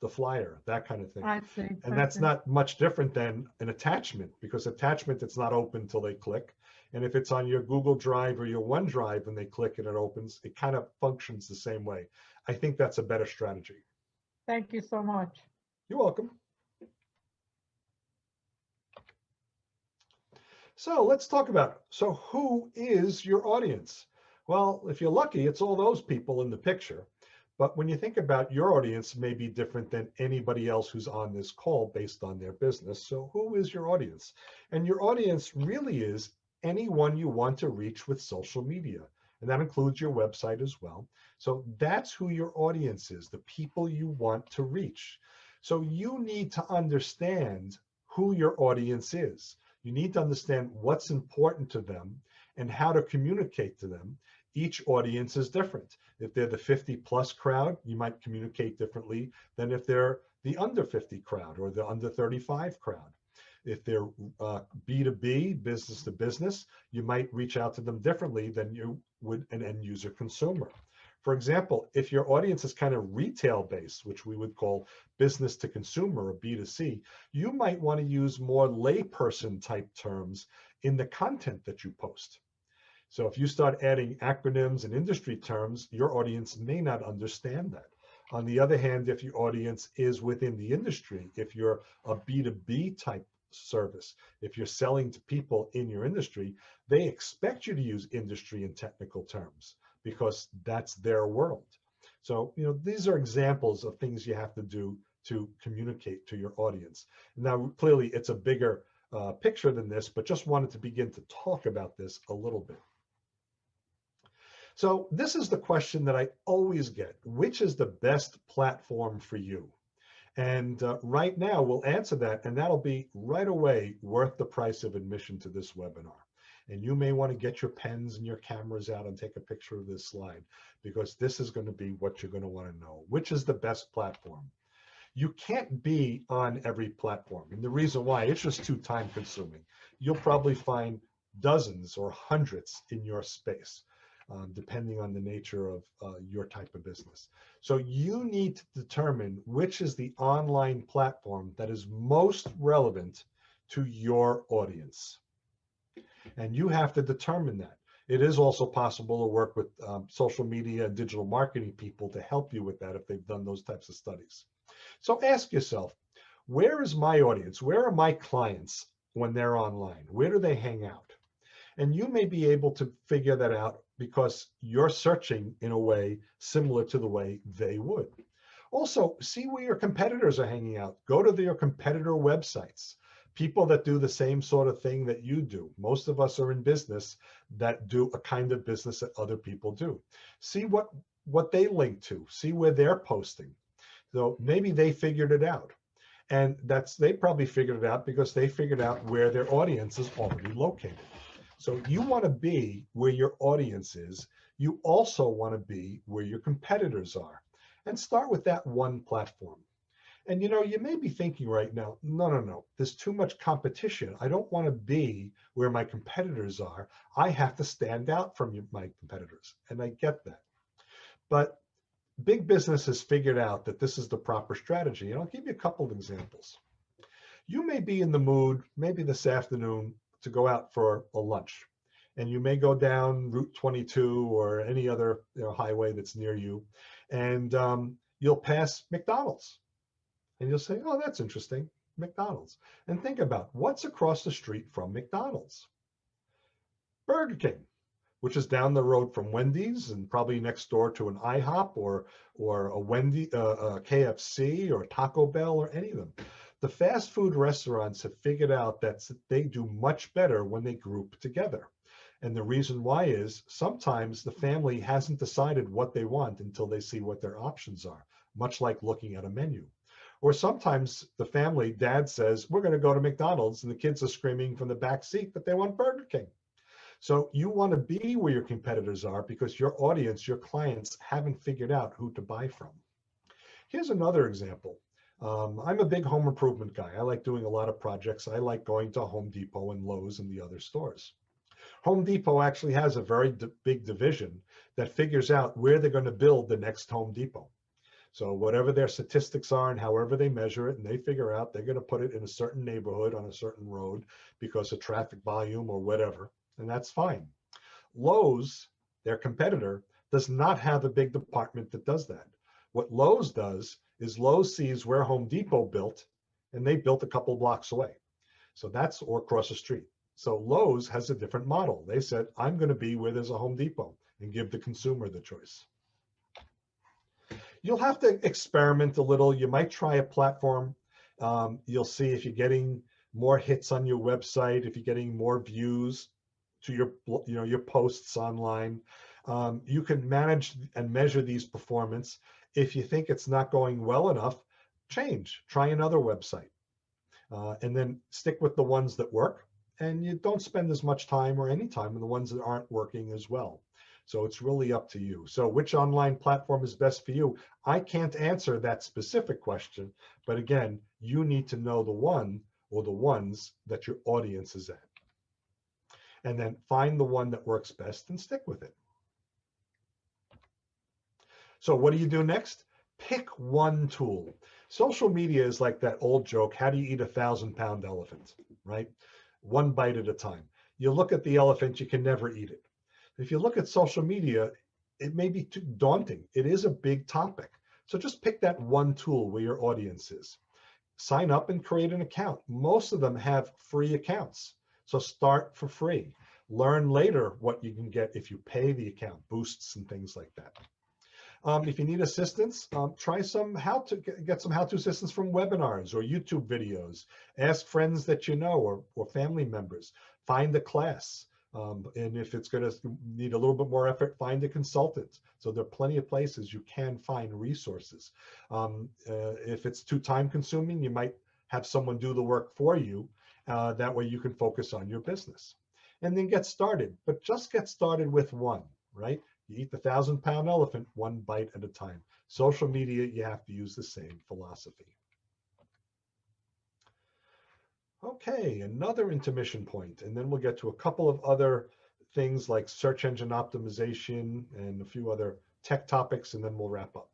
the flyer, that kind of thing. I see. And that's not much different than an attachment, because attachment, it's not open until they click. And if it's on your Google Drive or your OneDrive and they click and it opens, it kind of functions the same way. I think that's a better strategy. Thank you so much. You're welcome. So let's talk about, so who is your audience? Well, if you're lucky, it's all those people in the picture. But when you think about your audience may be different than anybody else who's on this call based on their business. So who is your audience? And your audience really is anyone you want to reach with social media. And that includes your website as well. So that's who your audience is, the people you want to reach. So you need to understand who your audience is. You need to understand what's important to them and how to communicate to them. Each audience is different. If they're the 50+ crowd, you might communicate differently than if they're the under 50 crowd or the under 35 crowd. If they're B2B, business to business, you might reach out to them differently than you would an end user consumer. For example, if your audience is kind of retail based, which we would call business to consumer or B2C, you might want to use more layperson type terms in the content that you post. So if you start adding acronyms and industry terms, your audience may not understand that. On the other hand, if your audience is within the industry, if you're a B2B type service, if you're selling to people in your industry, they expect you to use industry and technical terms because that's their world. So, these are examples of things you have to do to communicate to your audience. Now, clearly it's a bigger picture than this, but just wanted to begin to talk about this a little bit. So this is the question that I always get: which is the best platform for you? And right now we'll answer that, and that'll be right away worth the price of admission to this webinar. And you may want to get your pens and your cameras out and take a picture of this slide, because this is going to be what you're going to want to know. Which is the best platform? You can't be on every platform. And the reason why, it's just too time consuming. You'll probably find dozens or hundreds in your space, depending on the nature of your type of business. So you need to determine which is the online platform that is most relevant to your audience. And you have to determine that. It is also possible to work with social media and digital marketing people to help you with that if they've done those types of studies. So ask yourself, where is my audience? Where are my clients when they're online? Where do they hang out? And you may be able to figure that out because you're searching in a way similar to the way they would. Also, see where your competitors are hanging out. Go to your competitor websites. People that do the same sort of thing that you do. Most of us are in business that do a kind of business that other people do. See what they link to. See where they're posting. So maybe they figured it out. And they probably figured it out because they figured out where their audience is already located. So you want to be where your audience is. You also want to be where your competitors are. And start with that one platform. And you may be thinking right now, no, there's too much competition. I don't want to be where my competitors are. I have to stand out from my competitors. And I get that. But big business has figured out that this is the proper strategy. And I'll give you a couple of examples. You may be in the mood, maybe this afternoon, to go out for a lunch. And you may go down Route 22 or any other highway that's near you. And you'll pass McDonald's. And you'll say, oh, that's interesting, McDonald's. And think about what's across the street from McDonald's. Burger King, which is down the road from Wendy's and probably next door to an IHOP or a KFC or Taco Bell or any of them. The fast food restaurants have figured out that they do much better when they group together. And the reason why is sometimes the family hasn't decided what they want until they see what their options are, much like looking at a menu. Or sometimes the family, dad says, we're going to go to McDonald's, and the kids are screaming from the back seat that they want Burger King. So you want to be where your competitors are because your audience, your clients haven't figured out who to buy from. Here's another example. I'm a big home improvement guy. I like doing a lot of projects. I like going to Home Depot and Lowe's and the other stores. Home Depot actually has a very big division that figures out where they're going to build the next Home Depot. So whatever their statistics are and however they measure it, and they figure out they're going to put it in a certain neighborhood on a certain road because of traffic volume or whatever, and that's fine. Lowe's, their competitor, does not have a big department that does that. What Lowe's does is Lowe's sees where Home Depot built, and they built a couple blocks away. So that's, or across the street. So Lowe's has a different model. They said, I'm going to be where there's a Home Depot and give the consumer the choice. You'll have to experiment a little. You might try a platform. You'll see if you're getting more hits on your website, if you're getting more views to your posts online. You can manage and measure these performance. If you think it's not going well enough, try another website, and then stick with the ones that work. And you don't spend as much time or any time on the ones that aren't working as well. So it's really up to you. So which online platform is best for you? I can't answer that specific question, but again, you need to know the one or the ones that your audience is at. And then find the one that works best and stick with it. So what do you do next? Pick one tool. Social media is like that old joke, how do you eat a 1,000-pound elephant, right? One bite at a time. You look at the elephant, you can never eat it. If you look at social media, it may be too daunting. It is a big topic. So just pick that one tool where your audience is. Sign up and create an account. Most of them have free accounts. So start for free. Learn later what you can get if you pay the account, boosts and things like that. If you need assistance, try get some how-to assistance from webinars or YouTube videos. Ask friends that you know or family members. Find a class. And if it's going to need a little bit more effort, find a consultant. So there are plenty of places you can find resources. If it's too time consuming, you might have someone do the work for you. That way you can focus on your business. And then get started, but just get started with one, right? You eat the 1,000-pound elephant one bite at a time. Social media, you have to use the same philosophy. Okay, another intermission point, and then we'll get to a couple of other things like search engine optimization and a few other tech topics, and then we'll wrap up.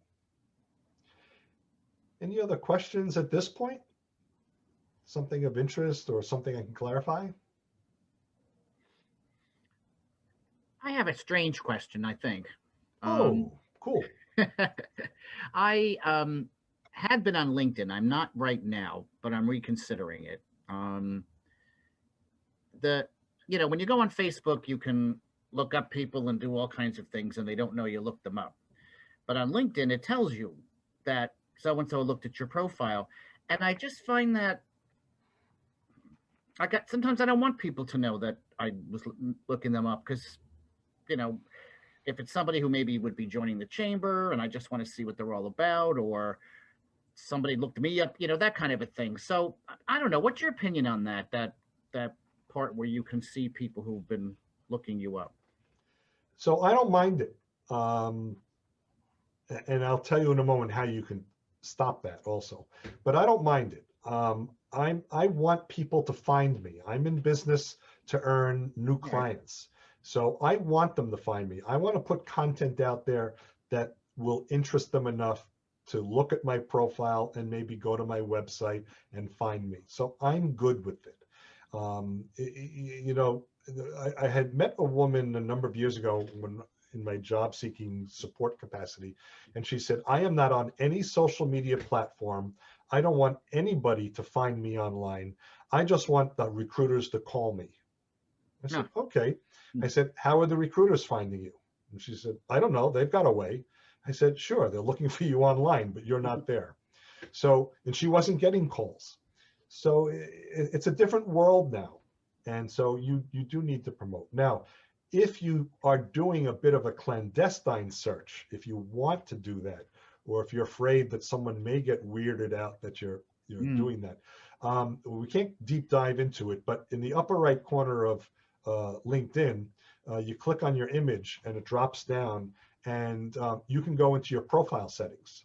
Any other questions at this point? Something of interest or something I can clarify? I have a strange question, I think. Oh, cool. I had been on LinkedIn. I'm not right now, but I'm reconsidering it. When you go on Facebook, you can look up people and do all kinds of things, and they don't know you looked them up. But on LinkedIn, it tells you that so-and-so looked at your profile. And I just find that sometimes I don't want people to know that I was looking them up because, if it's somebody who maybe would be joining the chamber and I just want to see what they're all about, or somebody looked me up, that kind of a thing. So I don't know. What's your opinion on that part where you can see people who've been looking you up? So I don't mind it. And I'll tell you in a moment how you can stop that also, but I don't mind it. I want people to find me. I'm in business to earn new clients. So I want them to find me. I want to put content out there that will interest them enough to look at my profile and maybe go to my website and find me. So I'm good with it. I had met a woman a number of years ago when in my job seeking support capacity, and she said, I am not on any social media platform. I don't want anybody to find me online. I just want the recruiters to call me. I said, okay. I said, how are the recruiters finding you? And she said, I don't know. They've got a way. I said, sure, they're looking for you online, but you're not there. So, and she wasn't getting calls. So it's a different world now. And so you do need to promote. Now, if you are doing a bit of a clandestine search, if you want to do that, or if you're afraid that someone may get weirded out that you're doing that. We can't deep dive into it, but in the upper right corner of LinkedIn, you click on your image and it drops down, and you can go into your profile settings.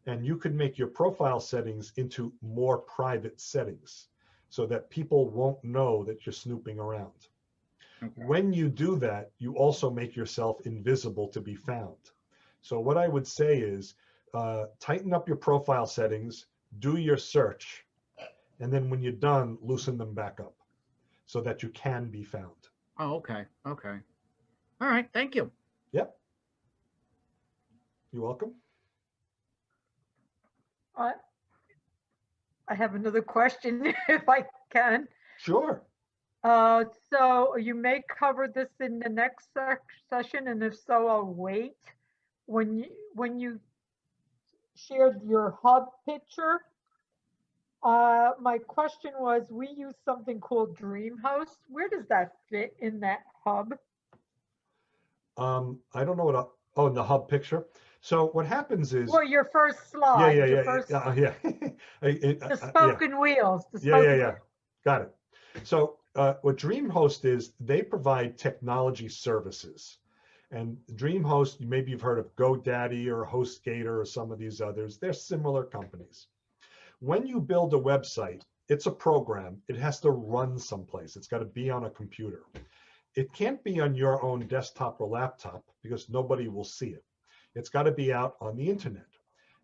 And you could make your profile settings into more private settings so that people won't know that you're snooping around. Okay. When you do that, you also make yourself invisible to be found. So what I would say is tighten up your profile settings, do your search, and then when you're done, loosen them back up so that you can be found. Oh, okay. Okay. All right. Thank you. Yep. You're welcome. I have another question if I can. Sure. So you may cover this in the next session, and if so, I'll wait. When you shared your hub picture, my question was, we use something called DreamHost. Where does that fit in that hub? I don't know what. Oh, in the hub picture. So what happens is. Well, your first slide. Yeah. The spoken wheels. The Yeah. spoken wheels. Got it. So what DreamHost is, they provide technology services. And DreamHost, maybe you've heard of GoDaddy or HostGator or some of these others. They're similar companies. When you build a website, it's a program. It has to run someplace. It's got to be on a computer. It can't be on your own desktop or laptop because nobody will see it. It's got to be out on the internet.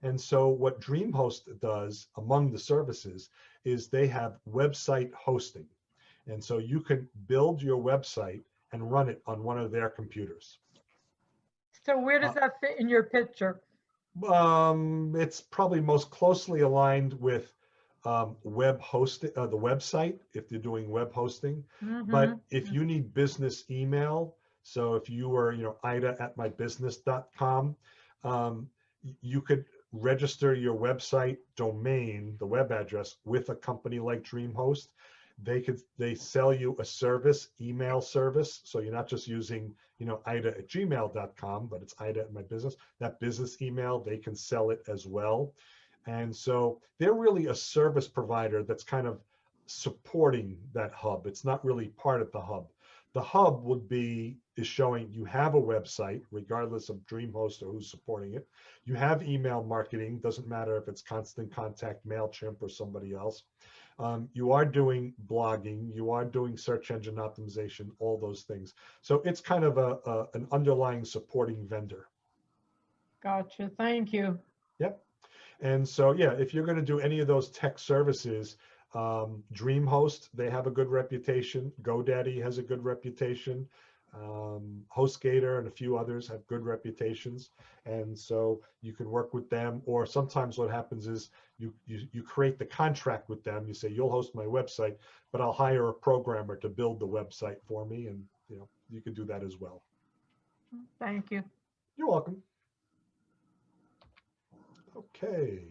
And so what DreamHost does among the services is they have website hosting. And so you can build your website and run it on one of their computers. So where does that fit in your picture? It's probably most closely aligned with web hosting, the website, if you're doing web hosting. But if you need business email, so if you were, ida@mybusiness.com, you could register your website domain, the web address, with a company like DreamHost. They sell you a service, email service. So you're not just using, ida@gmail.com, but it's ida@mybusiness. That business email, they can sell it as well. And so they're really a service provider that's kind of supporting that hub. It's not really part of the hub. The hub is showing you have a website, regardless of DreamHost or who's supporting it. You have email marketing, doesn't matter if it's Constant Contact, MailChimp, or somebody else. You are doing blogging, you are doing search engine optimization, all those things. So it's kind of an underlying supporting vendor. Gotcha, thank you. Yep. And so, yeah, if you're going to do any of those tech services, DreamHost, they have a good reputation. GoDaddy has a good reputation. HostGator and a few others have good reputations. And so you can work with them, or sometimes what happens is you create the contract with them. You say, you'll host my website, but I'll hire a programmer to build the website for me. And, you can do that as well. Thank you. You're welcome. Okay.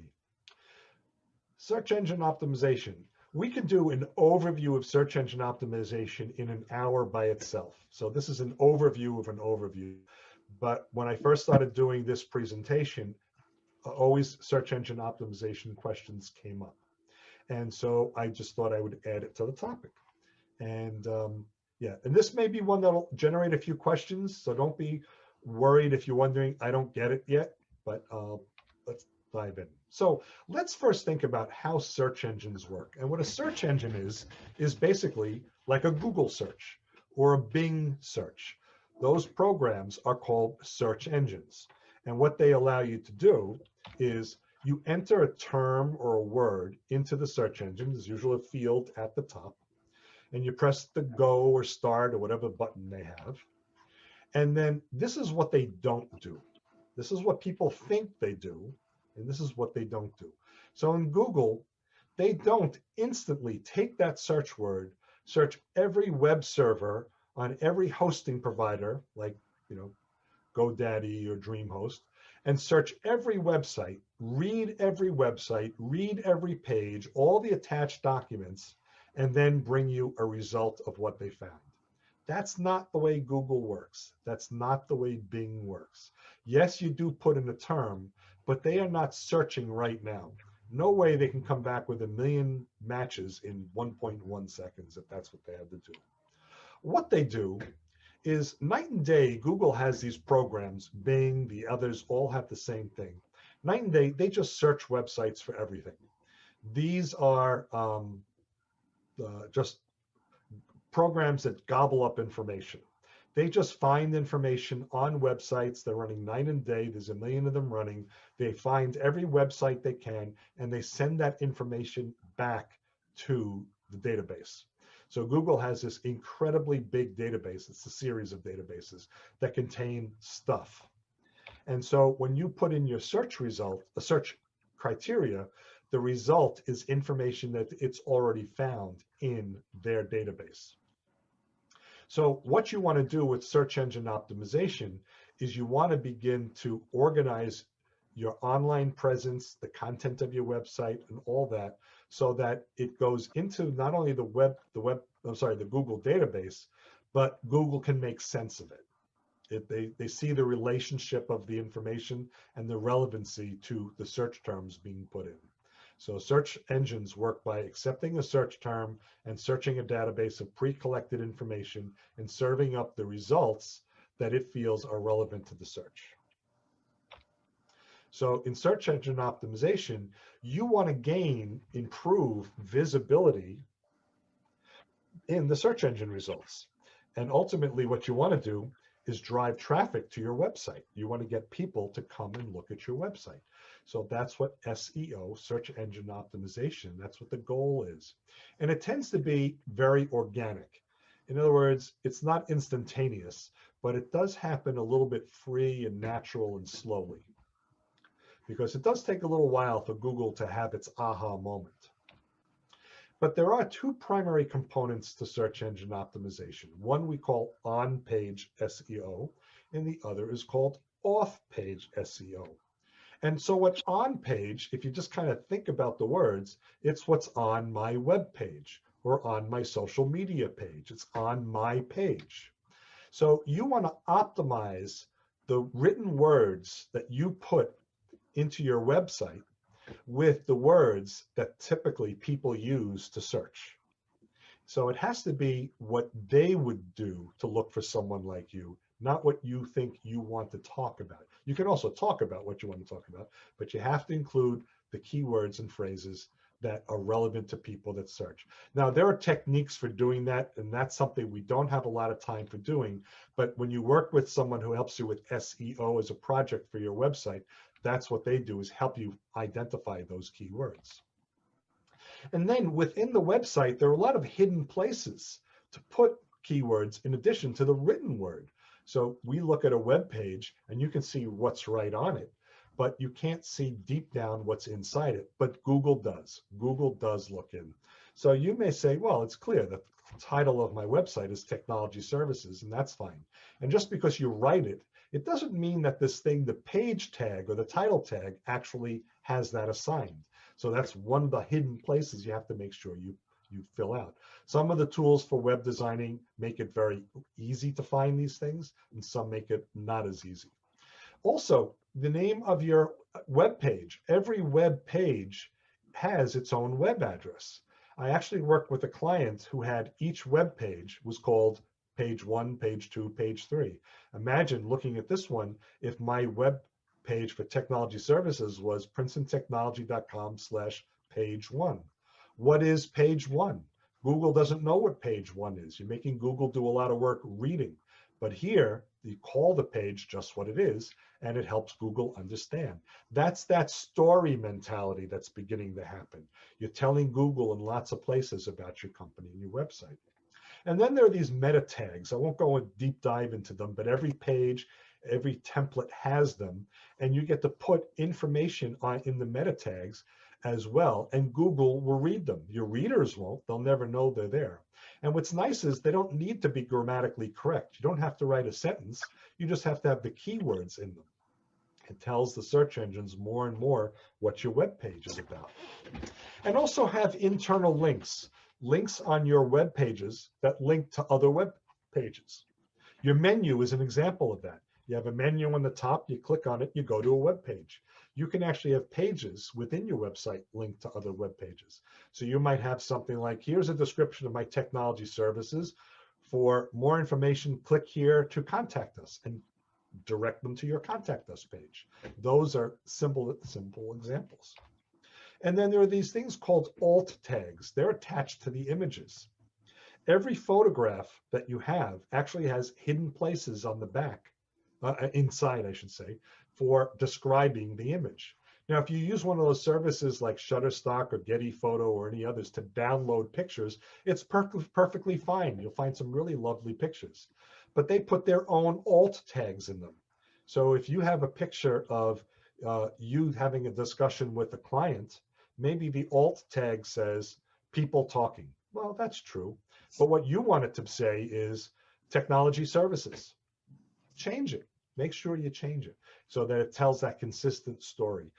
Search engine optimization. We could do an overview of search engine optimization in an hour by itself. So this is an overview of an overview. But when I first started doing this presentation, always search engine optimization questions came up. And so I just thought I would add it to the topic. And yeah, and this may be one that'll generate a few questions. So don't be worried if you're wondering, I don't get it yet, but let's dive in. So let's first think about how search engines work. And what a search engine is basically like a Google search or a Bing search. Those programs are called search engines. And what they allow you to do is you enter a term or a word into the search engine. There's usually a field at the top. And you press the go or start or whatever button they have. And then this is what they don't do. This is what people think they do. And this is what they don't do. So in Google, they don't instantly take that search word, search every web server on every hosting provider, like, GoDaddy or DreamHost, and search every website, read every page, all the attached documents, and then bring you a result of what they found. That's not the way Google works. That's not the way Bing works. Yes, you do put in a term, but they are not searching right now. No way they can come back with 1 million matches in 1.1 seconds if that's what they have to do. What they do is night and day. Google has these programs, Bing, the others all have the same thing. Night and day, they just search websites for everything. These are just programs that gobble up information. They just find information on websites. They're running night and day. There's 1 million of them running. They find every website they can, and they send that information back to the database. So Google has this incredibly big database. It's a series of databases that contain stuff. And so when you put in your search result, a search criteria, the result is information that it's already found in their database. So what you want to do with search engine optimization is you want to begin to organize your online presence, the content of your website, and all that, so that it goes into not only the Google database, but Google can make sense of it. They see the relationship of the information and the relevancy to the search terms being put in. So search engines work by accepting a search term and searching a database of pre-collected information and serving up the results that it feels are relevant to the search. So in search engine optimization, you want to improve visibility in the search engine results. And ultimately what you want to do is drive traffic to your website. You want to get people to come and look at your website. So that's what SEO, search engine optimization, that's what the goal is. And it tends to be very organic. In other words, it's not instantaneous, but it does happen a little bit free and natural and slowly. Because it does take a little while for Google to have its aha moment. But there are two primary components to search engine optimization. One we call on-page SEO, and the other is called off-page SEO. And so what's on page, if you just kind of think about the words, it's what's on my web page or on my social media page. It's on my page. So you want to optimize the written words that you put into your website with the words that typically people use to search. So it has to be what they would do to look for someone like you, not what you think you want to talk about. You can also talk about what you want to talk about, but you have to include the keywords and phrases that are relevant to people that search. Now, there are techniques for doing that, and that's something we don't have a lot of time for doing, but when you work with someone who helps you with SEO as a project for your website, that's what they do, is help you identify those keywords. And then within the website, there are a lot of hidden places to put keywords in addition to the written word. So we look at a web page and you can see what's right on it, but you can't see deep down what's inside it. But Google does. Google does look in. So you may say, well, it's clear that the title of my website is Technology Services, and that's fine. And just because you write it, it doesn't mean that this thing, the page tag or the title tag, actually has that assigned. So that's one of the hidden places you have to make sure you fill out. Some of the tools for web designing make it very easy to find these things, and some make it not as easy. Also, the name of your web page. Every web page has its own web address. I actually worked with a client who had each web page was called page 1, page 2, page 3. Imagine looking at this one if my web page for technology services was princetontechnology.com/page1. What is page 1? Google doesn't know what page 1 is. You're making Google do a lot of work reading. But here, you call the page just what it is, and it helps Google understand. That's that story mentality that's beginning to happen. You're telling Google in lots of places about your company and your website. And then there are these meta tags. I won't go a deep dive into them, but every page, every template has them, and you get to put information in the meta tags as well, and Google will read them. Your readers won't. They'll never know they're there. And what's nice is they don't need to be grammatically correct. You don't have to write a sentence. You just have to have the keywords in them. It tells the search engines more and more what your web page is about. And also have internal links on your web pages that link to other web pages. Your menu is an example of that. You have a menu on the top, you click on it, you go to a web page. You can actually have pages within your website linked to other web pages. So you might have something like, here's a description of my technology services. For more information, click here to contact us, and direct them to your contact us page. Those are simple examples. And then there are these things called alt tags. They're attached to the images. Every photograph that you have actually has hidden places on the back, inside, I should say, for describing the image. Now, if you use one of those services like Shutterstock or Getty Photo or any others to download pictures, it's perfectly fine. You'll find some really lovely pictures. But they put their own alt tags in them. So if you have a picture of you having a discussion with a client, maybe the alt tag says people talking. Well, that's true. But what you want it to say is technology services. Change it. Make sure you change it so that it tells that consistent story.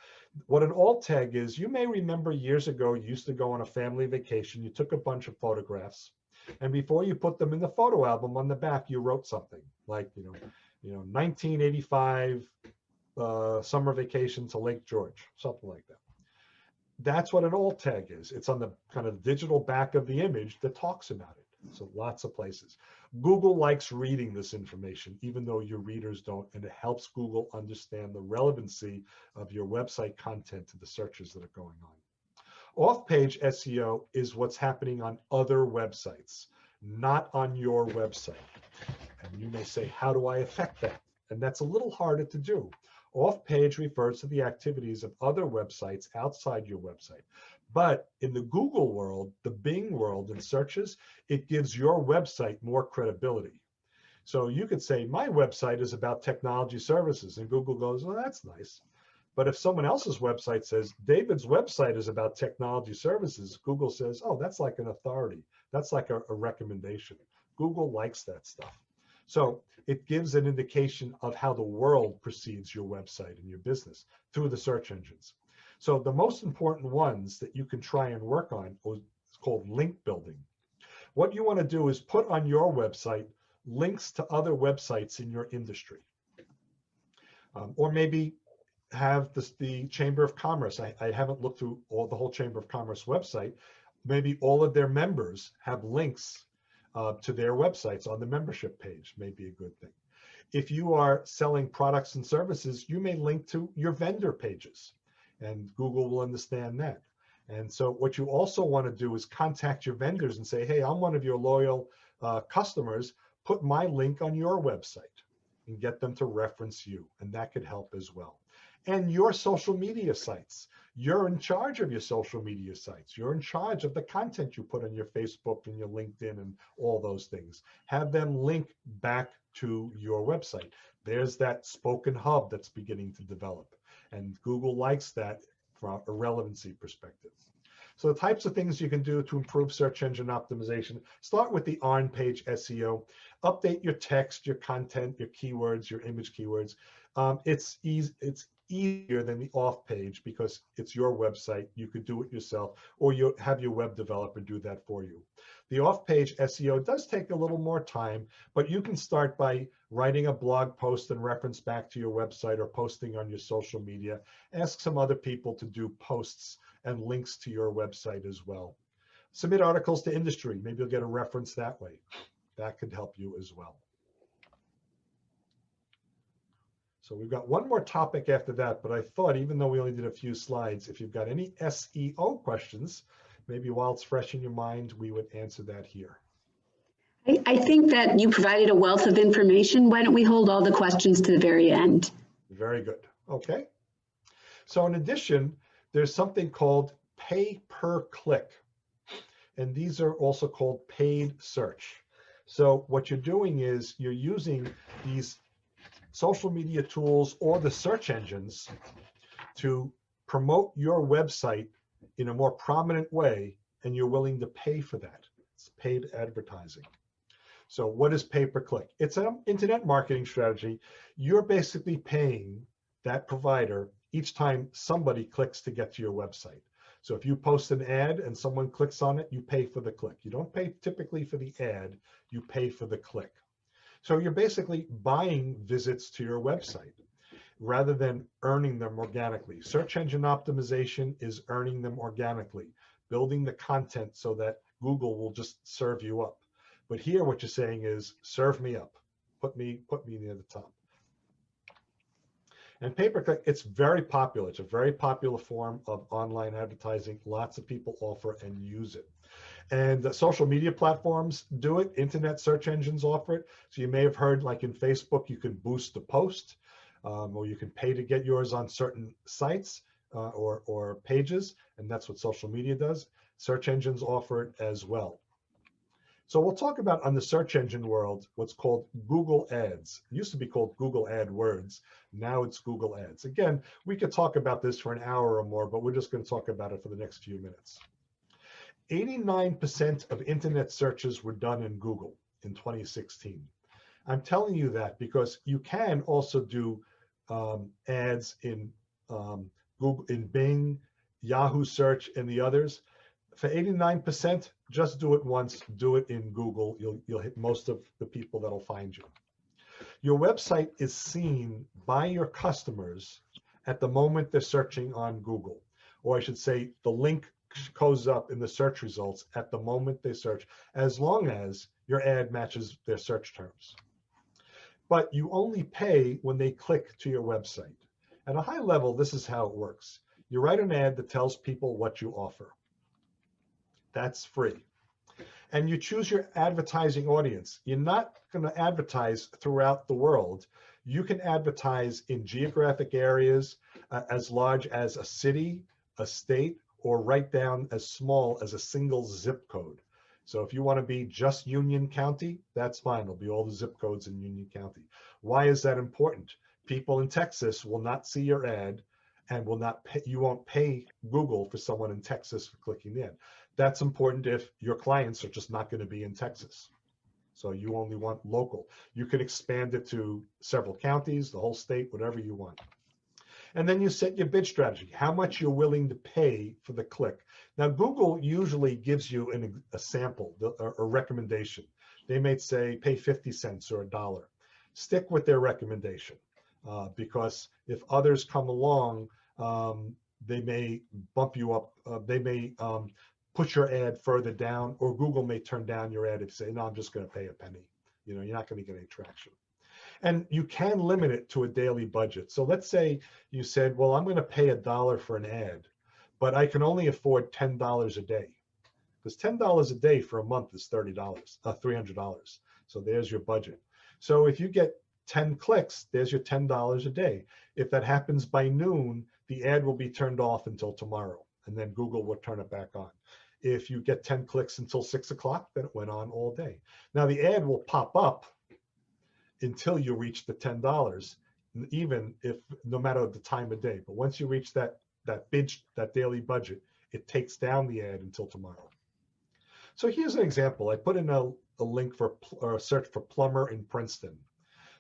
What an alt tag is, you may remember years ago, you used to go on a family vacation, you took a bunch of photographs, and before you put them in the photo album on the back, you wrote something like, 1985 summer vacation to Lake George, something like that. That's what an alt tag is. It's on the kind of digital back of the image that talks about it. So lots of places. Google likes reading this information, even though your readers don't, and it helps Google understand the relevancy of your website content to the searches that are going on. Off-page SEO is what's happening on other websites, not on your website. And you may say, how do I affect that? And that's a little harder to do. Off-page refers to the activities of other websites outside your website. But in the Google world, the Bing world and searches, it gives your website more credibility. So you could say, my website is about technology services, and Google goes, well, that's nice. But if someone else's website says, David's website is about technology services, Google says, oh, that's like an authority. That's like a recommendation. Google likes that stuff. So it gives an indication of how the world perceives your website and your business through the search engines. So the most important ones that you can try and work on is called link building. What you want to do is put on your website links to other websites in your industry. Or maybe have the Chamber of Commerce. I haven't looked through the whole Chamber of Commerce website. Maybe all of their members have links to their websites on the membership page. May be a good thing. If you are selling products and services, you may link to your vendor pages, and Google will understand that. And so what you also want to do is contact your vendors and say, hey, I'm one of your loyal customers. Put my link on your website and get them to reference you. And that could help as well. And your social media sites. You're in charge of your social media sites. You're in charge of the content you put on your Facebook and your LinkedIn and all those things. Have them link back to your website. There's that spoken hub that's beginning to develop. And Google likes that from a relevancy perspective. So the types of things you can do to improve search engine optimization, start with the on-page SEO, update your text, your content, your keywords, your image keywords. It's easier than the off-page because it's your website. You could do it yourself, or you have your web developer do that for you. The off-page SEO does take a little more time, but you can start by writing a blog post and reference back to your website or posting on your social media. Ask some other people to do posts and links to your website as well. Submit articles to industry. Maybe you'll get a reference that way. That could help you as well. So we've got one more topic after that, but I thought, even though we only did a few slides, if you've got any SEO questions, maybe while it's fresh in your mind, we would answer that here. I think that you provided a wealth of information. Why don't we hold all the questions to the very end? Very good. Okay. So in addition, there's something called pay per click. And these are also called paid search. So what you're doing is you're using these social media tools or the search engines to promote your website in a more prominent way, and you're willing to pay for that. It's paid advertising. So what is pay per click? It's an internet marketing strategy. You're basically paying that provider each time somebody clicks to get to your website. So if you post an ad and someone clicks on it, you pay for the click. You don't pay typically for the ad, you pay for the click. So you're basically buying visits to your website rather than earning them organically. Search engine optimization is earning them organically, building the content so that Google will just serve you up. But here what you're saying is serve me up, put me near the top. And pay-per-click, it's very popular. It's a very popular form of online advertising. Lots of people offer and use it. And the social media platforms do it. Internet search engines offer it. So you may have heard, like in Facebook, you can boost the post, or you can pay to get yours on certain sites or pages. And that's what social media does. Search engines offer it as well. So we'll talk about, on the search engine world, what's called Google Ads. It used to be called Google AdWords. Now it's Google Ads. Again, we could talk about this for an hour or more, but we're just going to talk about it for the next few minutes. 89% of internet searches were done in Google in 2016. I'm telling you that because you can also do ads in Google, in Bing, Yahoo Search, and the others. For 89%, just do it once, do it in Google. You'll hit most of the people that'll find you. Your website is seen by your customers at the moment they're searching on Google. Or I should say, the link goes up in the search results at the moment they search, as long as your ad matches their search terms. But you only pay when they click to your website. At a high level, this is how it works. You write an ad that tells people what you offer. That's free. And you choose your advertising audience. You're not going to advertise throughout the world. You can advertise in geographic areas as large as a city, a state, or right down as small as a single zip code. So if you want to be just Union County, that's fine. It'll be all the zip codes in Union County. Why is that important? People in Texas will not see your ad and will not pay, you won't pay Google for someone in Texas for clicking in. That's important if your clients are just not going to be in Texas. So you only want local. You can expand it to several counties, the whole state, whatever you want. And then you set your bid strategy, how much you're willing to pay for the click. Now, Google usually gives you a sample, a recommendation. They may say pay 50 cents or $1. Stick with their recommendation because if others come along, they may bump you up. They may push your ad further down, or Google may turn down your ad if you say, no, I'm just going to pay a penny. You know, you're not going to get any traction. And you can limit it to a daily budget. So let's say you said, well, I'm going to pay $1 for an ad, but I can only afford $10 a day. Because $10 a day for a month is $300. So there's your budget. So if you get 10 clicks, there's your $10 a day. If that happens by noon, the ad will be turned off until tomorrow, and then Google will turn it back on. If you get 10 clicks until 6 o'clock, then it went on all day. Now the ad will pop up until you reach the $10, even if, no matter the time of day. But once you reach that daily budget, it takes down the ad until tomorrow. So here's an example. I put in a link for a search for plumber in Princeton.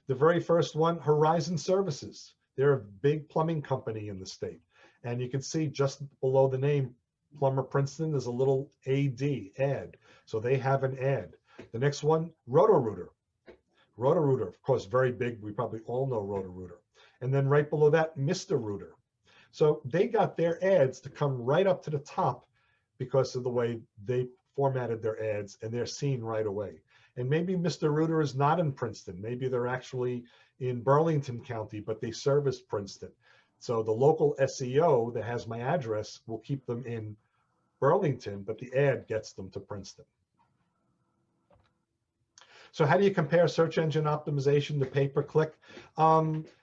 The very first one, Horizon Services. They're a big plumbing company in the state. And you can see just below the name, Plumber Princeton, there's a little ad. So they have an ad. The next one, Roto-Rooter. Roto-Rooter, of course, very big. We probably all know Roto-Rooter. And then right below that, Mr. Rooter. So they got their ads to come right up to the top because of the way they formatted their ads, and they're seen right away. And maybe Mr. Rooter is not in Princeton. Maybe they're actually in Burlington County, but they service Princeton. So the local SEO that has my address will keep them in Burlington, but the ad gets them to Princeton. So how do you compare search engine optimization to pay-per-click?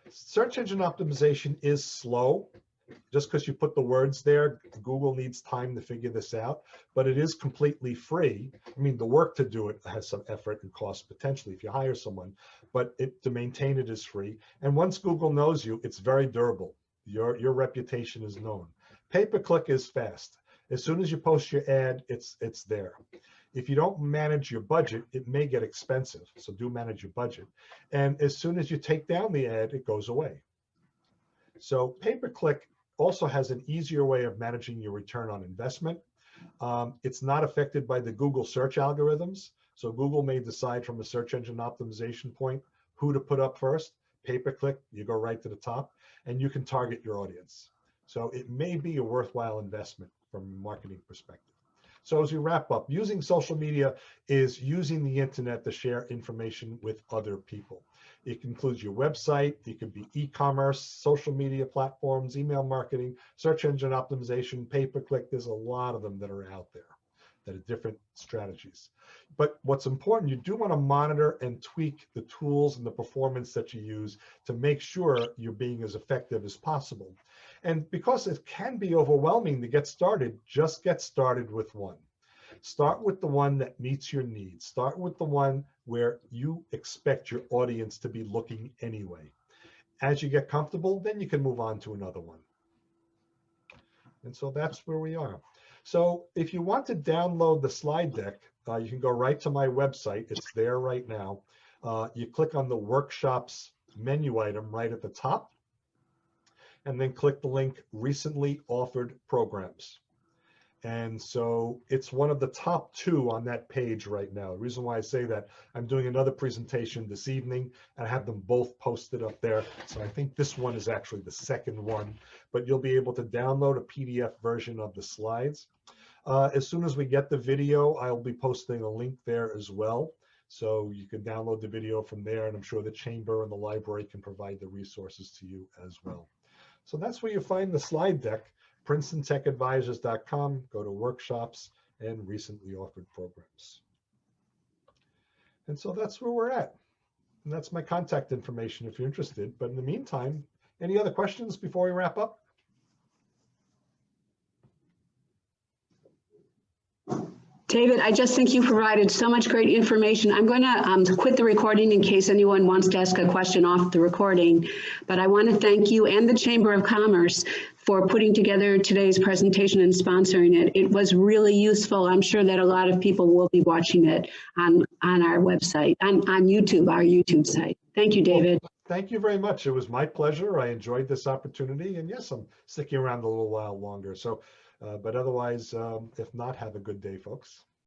Search engine optimization is slow. Just because you put the words there, Google needs time to figure this out, but it is completely free. I mean, the work to do it has some effort and cost potentially if you hire someone, but to maintain it is free. And once Google knows you, it's very durable. Your reputation is known. Pay-per-click is fast. As soon as you post your ad, it's there. If you don't manage your budget, it may get expensive. So do manage your budget. And as soon as you take down the ad, it goes away. So pay-per-click also has an easier way of managing your return on investment. It's not affected by the Google search algorithms. So Google may decide from a search engine optimization point who to put up first. Pay-per-click, you go right to the top, and you can target your audience. So it may be a worthwhile investment from a marketing perspective. So as we wrap up, using social media is using the internet to share information with other people. It includes your website, it could be e-commerce, social media platforms, email marketing, search engine optimization, pay-per-click. There's a lot of them that are out there that are different strategies. But what's important, you do want to monitor and tweak the tools and the performance that you use to make sure you're being as effective as possible. And because it can be overwhelming to get started, just get started with one. Start with the one that meets your needs. Start with the one where you expect your audience to be looking anyway. As you get comfortable, then you can move on to another one. And so that's where we are. So if you want to download the slide deck, you can go right to my website. It's there right now. You click on the workshops menu item right at the top, and then click the link recently offered programs. And so it's one of the top 2 on that page right now. The reason why I say that, I'm doing another presentation this evening. I have them both posted up there. So I think this one is actually the second one, but you'll be able to download a PDF version of the slides. As soon as we get the video, I'll be posting a link there as well. So you can download the video from there, and I'm sure the chamber and the library can provide the resources to you as well. So that's where you find the slide deck, princetontechadvisors.com, go to workshops and recently offered programs. And so that's where we're at. And that's my contact information if you're interested. But in the meantime, any other questions before we wrap up? David, I just think you provided so much great information. I'm going to quit the recording in case anyone wants to ask a question off the recording. But I want to thank you and the Chamber of Commerce for putting together today's presentation and sponsoring it. It was really useful. I'm sure that a lot of people will be watching it on our website, on YouTube, our YouTube site. Thank you, David. Well, thank you very much. It was my pleasure. I enjoyed this opportunity. And yes, I'm sticking around a little while longer. So. But otherwise, if not, have a good day, folks.